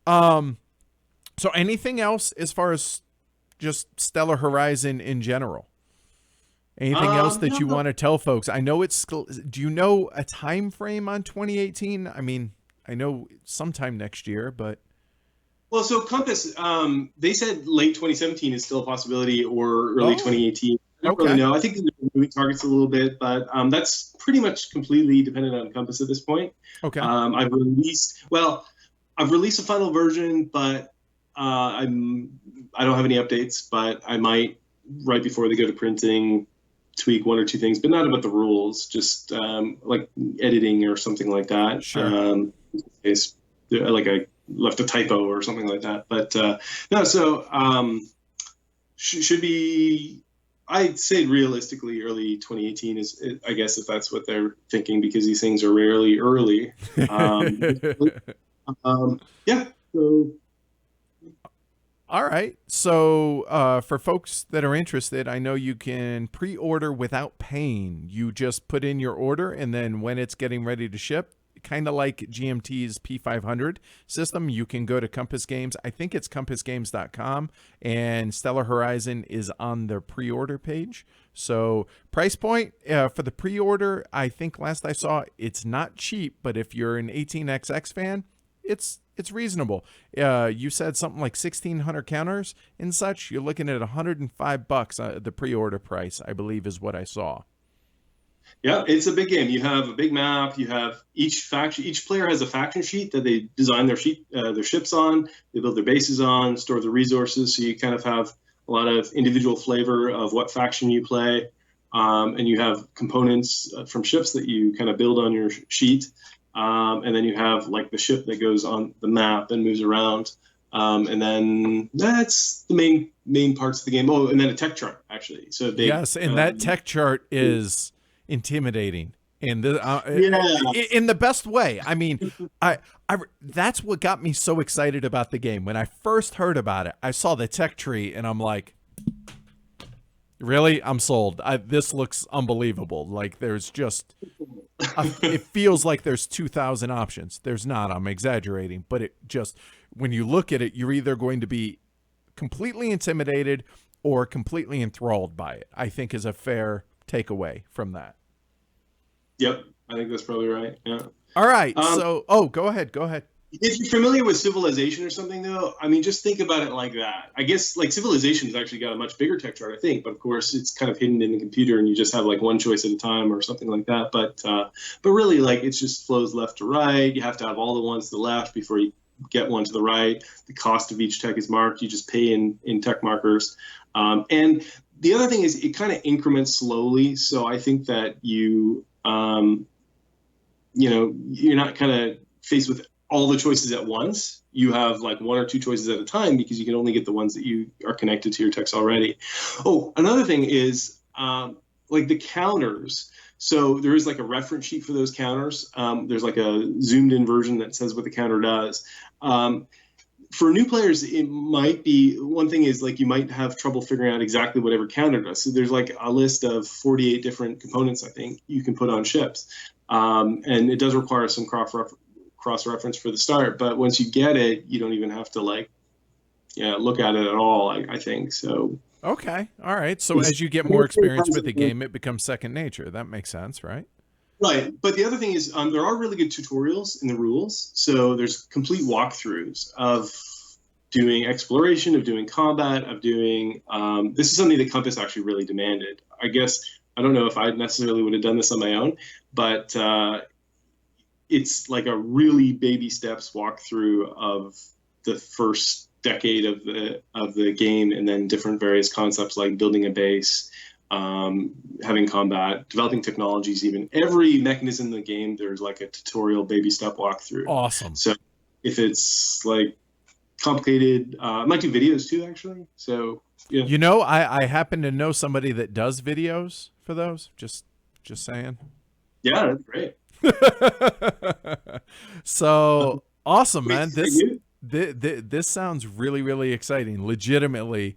So anything else as far as just Stellar Horizon in general? Anything else that you want to tell folks? I know do you know a time frame on 2018? I mean, I know sometime next year, but.
Well, so Compass, they said late 2017 is still a possibility, or early 2018. I don't really know. I think they're moving targets a little bit, but that's pretty much completely dependent on Compass at this point.
Okay.
I've released a final version, but I don't have any updates. But I might, right before they go to printing, tweak one or two things, but not about the rules, just like editing or something like that.
Sure.
It's like I left a typo or something like that. But no, so should be. I'd say realistically, early 2018 is, I guess, if that's what they're thinking, because these things are rarely early. Yeah. So.
All right. So for folks that are interested, I know you can pre-order without paying. You just put in your order, and then when it's getting ready to ship, kind of like GMT's P500 system, you can go to Compass Games. I think it's compassgames.com, and Stellar Horizon is on their pre-order page. So price point for the pre-order, I think last I saw, it's not cheap, but if you're an 18XX fan, it's reasonable. You said something like 1,600 counters and such. You're looking at $105. The pre-order price, I believe, is what I saw.
Yeah, it's a big game. You have a big map. You have each faction. Each player has a faction sheet that they design their ships on. They build their bases on, store the resources. So you kind of have a lot of individual flavor of what faction you play, and you have components from ships that you kind of build on your sheet. And then you have like the ship that goes on the map and moves around. And then that's the main parts of the game. Oh, and then a tech chart, actually. So
yes, and that tech chart is intimidating, and in the best way. I mean, that's what got me so excited about the game. When I first heard about it, I saw the tech tree, and I'm like, really? I'm sold. This looks unbelievable. Like there's just, it feels like there's 2,000 options. There's not. I'm exaggerating, but it just, when you look at it, you're either going to be completely intimidated or completely enthralled by it, I think is a fair takeaway from that.
Yep, I think that's probably right. Yeah.
All right. So, go ahead.
If you're familiar with Civilization or something, though, I mean, just think about it like that. I guess like Civilization has actually got a much bigger tech chart, I think, but of course it's kind of hidden in the computer, and you just have like one choice at a time or something like that. But really, like it just flows left to right. You have to have all the ones to the left before you get one to the right. The cost of each tech is marked. You just pay in tech markers. And the other thing is it kind of increments slowly. So I think that you're not kind of faced with all the choices at once. You have like one or two choices at a time, because you can only get the ones that you are connected to your techs already. Oh, another thing is like the counters. So there is like a reference sheet for those counters. There's like a zoomed in version that says what the counter does. For new players, it might be, one thing is like you might have trouble figuring out exactly what every counter does. So there's like a list of 48 different components, I think, you can put on ships. And it does require some cross-reference for the start, but once you get it, you don't even have to like, look at it at all, I think. So
Okay. All right. So as you get more experience with the game, it becomes second nature. That makes sense, right?
Right. But the other thing is there are really good tutorials in the rules. So there's complete walkthroughs of doing exploration, of doing combat, of doing this is something that Compass actually really demanded. I guess I don't know if I necessarily would have done this on my own, but it's like a really baby steps walkthrough of the first decade of the game, and then different various concepts like building a base, having combat, developing technologies. Even every mechanism in the game, there's like a tutorial baby step walkthrough.
Awesome.
So if it's like complicated, I might do videos too, actually. So yeah.
You know, I happen to know somebody that does videos for those. Just saying.
Yeah, that's great.
So awesome, man. This sounds really, really exciting. Legitimately,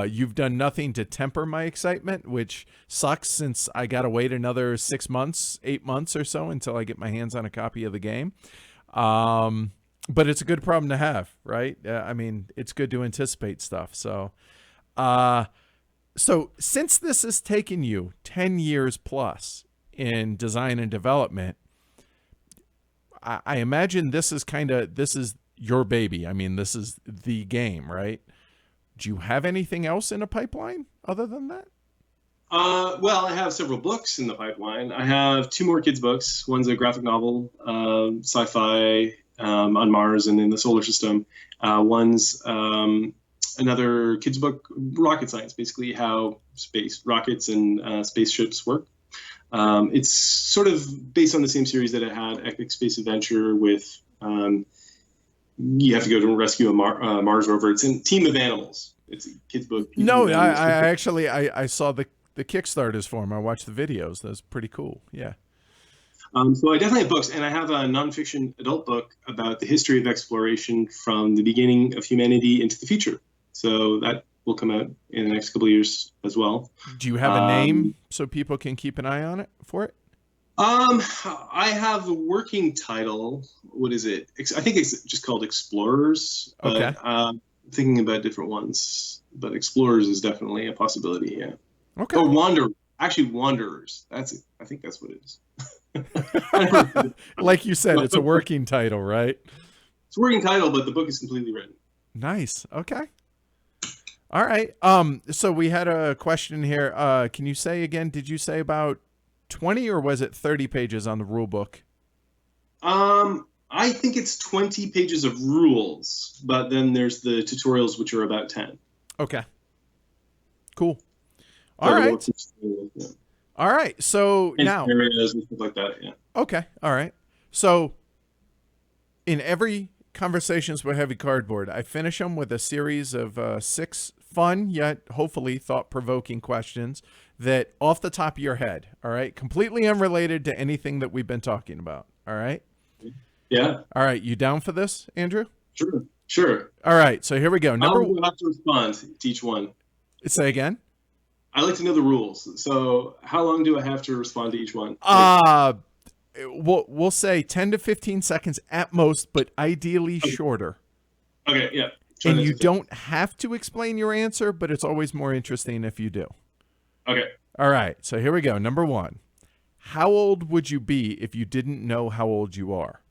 you've done nothing to temper my excitement, which sucks since I got to wait another 6 months, 8 months or so until I get my hands on a copy of the game. But it's a good problem to have, right? I mean, it's good to anticipate stuff. So, so since this has taken you 10 years plus in design and development, I imagine this is your baby. I mean, this is the game, right? Do you have anything else in a pipeline other than that?
Well, I have several books in the pipeline. I have 2 more kids' books. One's a graphic novel, sci-fi on Mars and in the solar system. One's another kids' book, rocket science, basically how space rockets and spaceships work. It's sort of based on the same series that it had, Epic Space Adventure, with you have to go to rescue a Mars rover. It's a team of animals. It's a kid's book.
No, I actually saw the Kickstarters for them. I watched the videos. That's pretty cool. Yeah.
So I definitely have books, and I have a nonfiction adult book about the history of exploration from the beginning of humanity into the future. So that will come out in the next couple of years as well.
Do you have a name so people can keep an eye on it for it?
I have a working title. What is it? I think it's just called Explorers.
Okay.
Thinking about different ones, but Explorers is definitely a possibility. Yeah.
Okay.
Or Wanderers. I think that's what it is.
Like you said, it's a working title, right?
It's a working title, but the book is completely written.
Nice. Okay. All right. So we had a question here. Can you say again, did you say about 20 or was it 30 pages on the rule book?
I think it's 20 pages of rules, but then there's the tutorials, which are about 10.
Okay. Cool. All right.
Yeah.
All right. So
and
now
areas and stuff like that. Yeah.
Okay. All right. So in every Conversations with Heavy Cardboard, I finish them with a series of 6 fun yet hopefully thought-provoking questions that off the top of your head, all right, completely unrelated to anything that we've been talking about. All right.
Yeah.
All right. You down for this, Andrew?
Sure.
All right. So here we go.
How long do I have to respond to each one?
Say again.
I like to know the rules. So how long do I have to respond to each one?
We'll say 10 to 15 seconds at most, but ideally shorter.
Okay, yeah.
And you don't have to explain your answer, but it's always more interesting if you do.
Okay.
All right. So here we go. Number 1. How old would you be if you didn't know how old you are?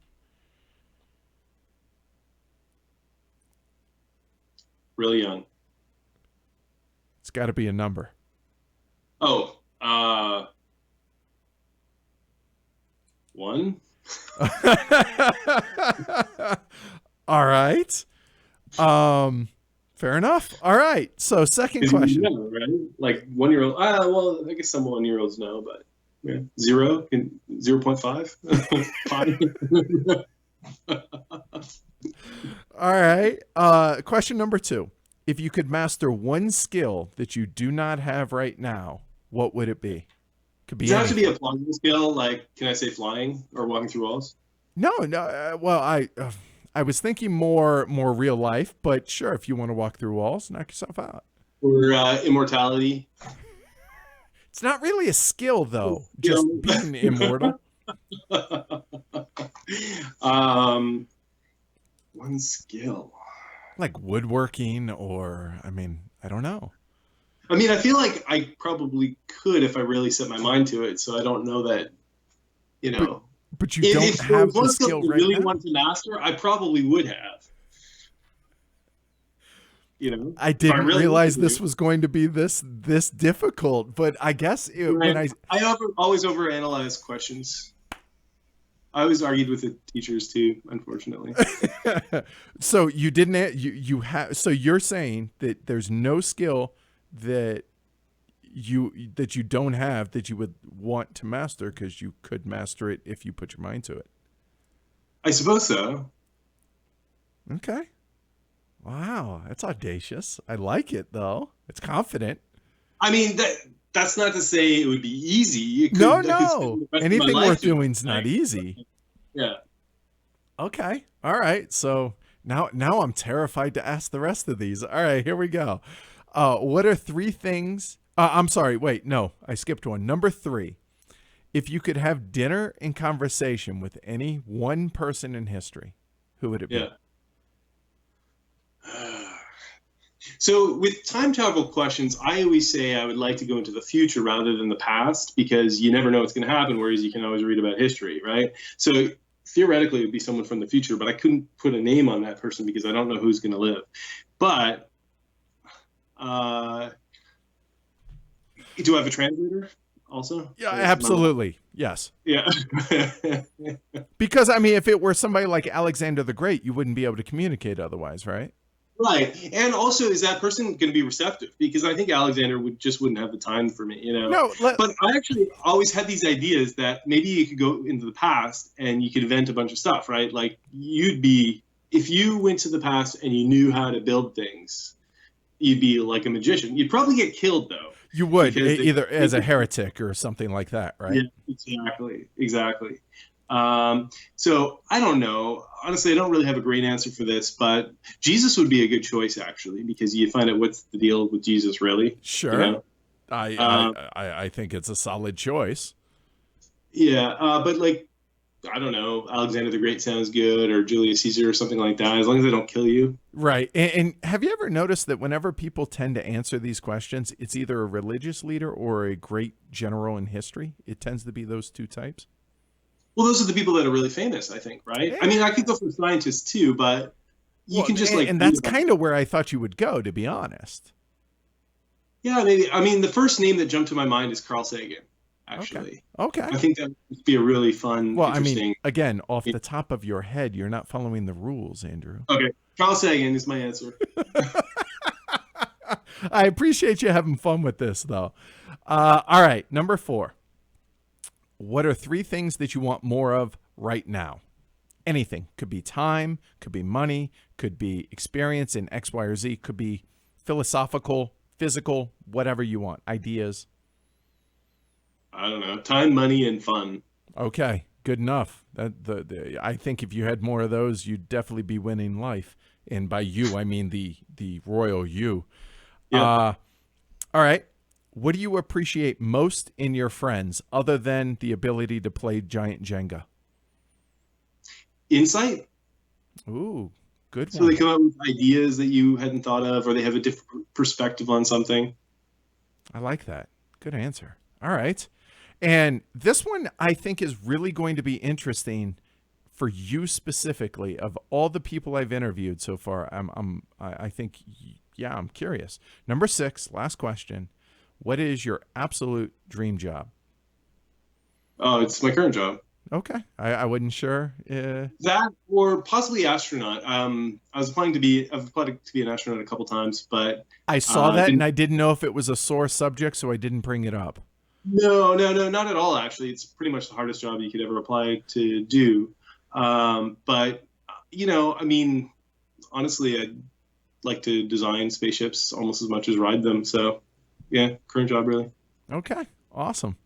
Really young.
It's got to be a number.
Oh, 1.
All right. Fair enough. All right. So second question.
You know, right? Like 1-year-old. Well, I guess some 1-year-olds know, but yeah. 0.5.
All right. Question number 2. If you could master one skill that you do not have right now, what would it be? Could be.
Does it have to be a plausible skill? Like, can I say flying or walking through walls?
No. Well, I was thinking more real life, but sure, if you want to walk through walls, knock yourself out.
Or immortality.
It's not really a skill, though. Just being immortal.
One skill.
Like woodworking, or I mean, I don't know.
I mean, I feel like I probably could if I really set my mind to it. So I don't know that, you
But
know,
but you don't
if there was
have the
one skill
skill
I
right
really
now.
wanted to master, I probably would have.
I
If I
didn't
really wanted
realize this
to.
was going to be this difficult, but I guess when
Right.
I
Always overanalyze questions. I always argued with the teachers too, unfortunately.
so you didn't you have so you're saying that there's no skill that you don't have that you would want to master because you could master it if you put your mind to it.
I suppose so.
Okay. Wow, that's audacious. I like it though. It's confident.
I mean, that's not to say it would be easy.
No,
I could spend
no.
the rest of my
Anything
life
worth
doing
doing is not
things.
easy.
Yeah.
Okay. All right. So now I'm terrified to ask the rest of these. All right, here we go. What are three things? I'm sorry. Wait, no, I skipped one. Number 3. If you could have dinner and conversation with any one person in history, who would it be?
Yeah. So with time travel questions, I always say I would like to go into the future rather than the past because you never know what's going to happen, whereas you can always read about history, right? So theoretically, it would be someone from the future, but I couldn't put a name on that person because I don't know who's going to live. But do I have a translator also?
Yeah, absolutely. Yes.
Yeah.
Because I mean, if it were somebody like Alexander the Great, you wouldn't be able to communicate otherwise, right?
Right. And also, is that person going to be receptive? Because I think Alexander wouldn't have the time for me,
No,
But I actually always had these ideas that maybe you could go into the past and you could invent a bunch of stuff, right? Like if you went to the past and you knew how to build things, you'd be like a magician. You'd probably get killed, though.
You would, either as a heretic or something like that, right?
Yeah, exactly. So I don't know. Honestly, I don't really have a great answer for this, but Jesus would be a good choice actually, because you find out what's the deal with Jesus really.
Sure.
You know?
I think it's a solid choice.
Yeah, but like I don't know, Alexander the Great sounds good, or Julius Caesar or something like that, as long as they don't kill you.
Right. And have you ever noticed that whenever people tend to answer these questions, it's either a religious leader or a great general in history? It tends to be those two types.
Well, those are the people that are really famous, I think, right?
Yeah.
I mean, I could go for scientists too, but you can just
and that's kind of where I thought you would go, to be honest.
Yeah, maybe. I mean, the first name that jumped to my mind is Carl Sagan, actually.
Okay.
I think that would be a really fun, interesting.
I mean, again, off the top of your head, you're not following the rules, Andrew.
Okay. Carl Sagan is my answer.
I appreciate you having fun with this, though. All right. Number 4. What are 3 things that you want more of right now? Anything. Could be time, could be money, could be experience in X, Y, or Z, could be philosophical, physical, whatever you want. Ideas.
I don't know. Time, money, and fun.
Okay, good enough. I think if you had more of those, you'd definitely be winning life. And by you, I mean the royal you.
Yeah.
All right. What do you appreciate most in your friends other than the ability to play giant Jenga?
Insight.
Ooh, good
So
one.
they come up with ideas that you hadn't thought of, or they have a different perspective on something.
I like that. Good answer. All right. And this one I think is really going to be interesting for you specifically. Of all the people I've interviewed so far, I think, yeah, I'm curious. Number 6, last question. What is your absolute dream job?
Oh, it's my current job.
Okay. I wasn't sure.
That or possibly astronaut. I've applied to be an astronaut a couple times, but
I saw that and I didn't know if it was a sore subject, so I didn't bring it up.
No, not at all. Actually, it's pretty much the hardest job you could ever apply to do. But I mean, honestly, I'd like to design spaceships almost as much as ride them. So, yeah, current job really.
Okay, awesome.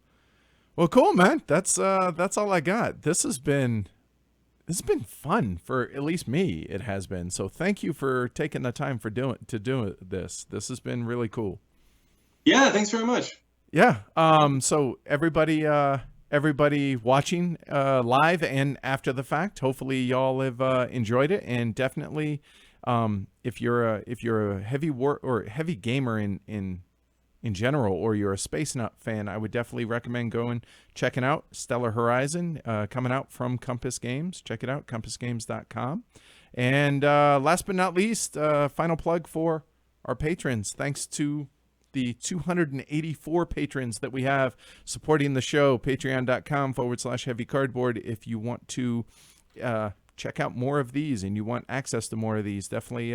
Well, cool, man. That's all I got. This has been fun for at least me. It has been. So thank you for taking the time to do this. This has been really cool.
Yeah, thanks very much.
Yeah. So everybody watching live and after the fact, hopefully y'all have enjoyed it, and definitely if you're a heavy heavy gamer in in general, or you're a space nut fan, I would definitely recommend going checking out Stellar Horizon, coming out from Compass Games. Check it out, compassgames.com. And last but not least, final plug for our patrons. Thanks to the 284 patrons that we have supporting the show. Patreon.com/Heavy Cardboard. If you want to check out more of these and you want access to more of these, definitely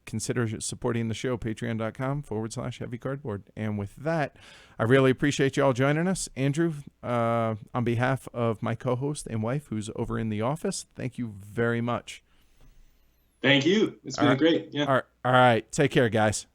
consider supporting the show. Patreon.com/Heavy Cardboard. And with that, I really appreciate you all joining us. Andrew, on behalf of my co-host and wife, who's over in the office, thank you very much.
Thank you. It's been great. Yeah.
All right. Take care, guys.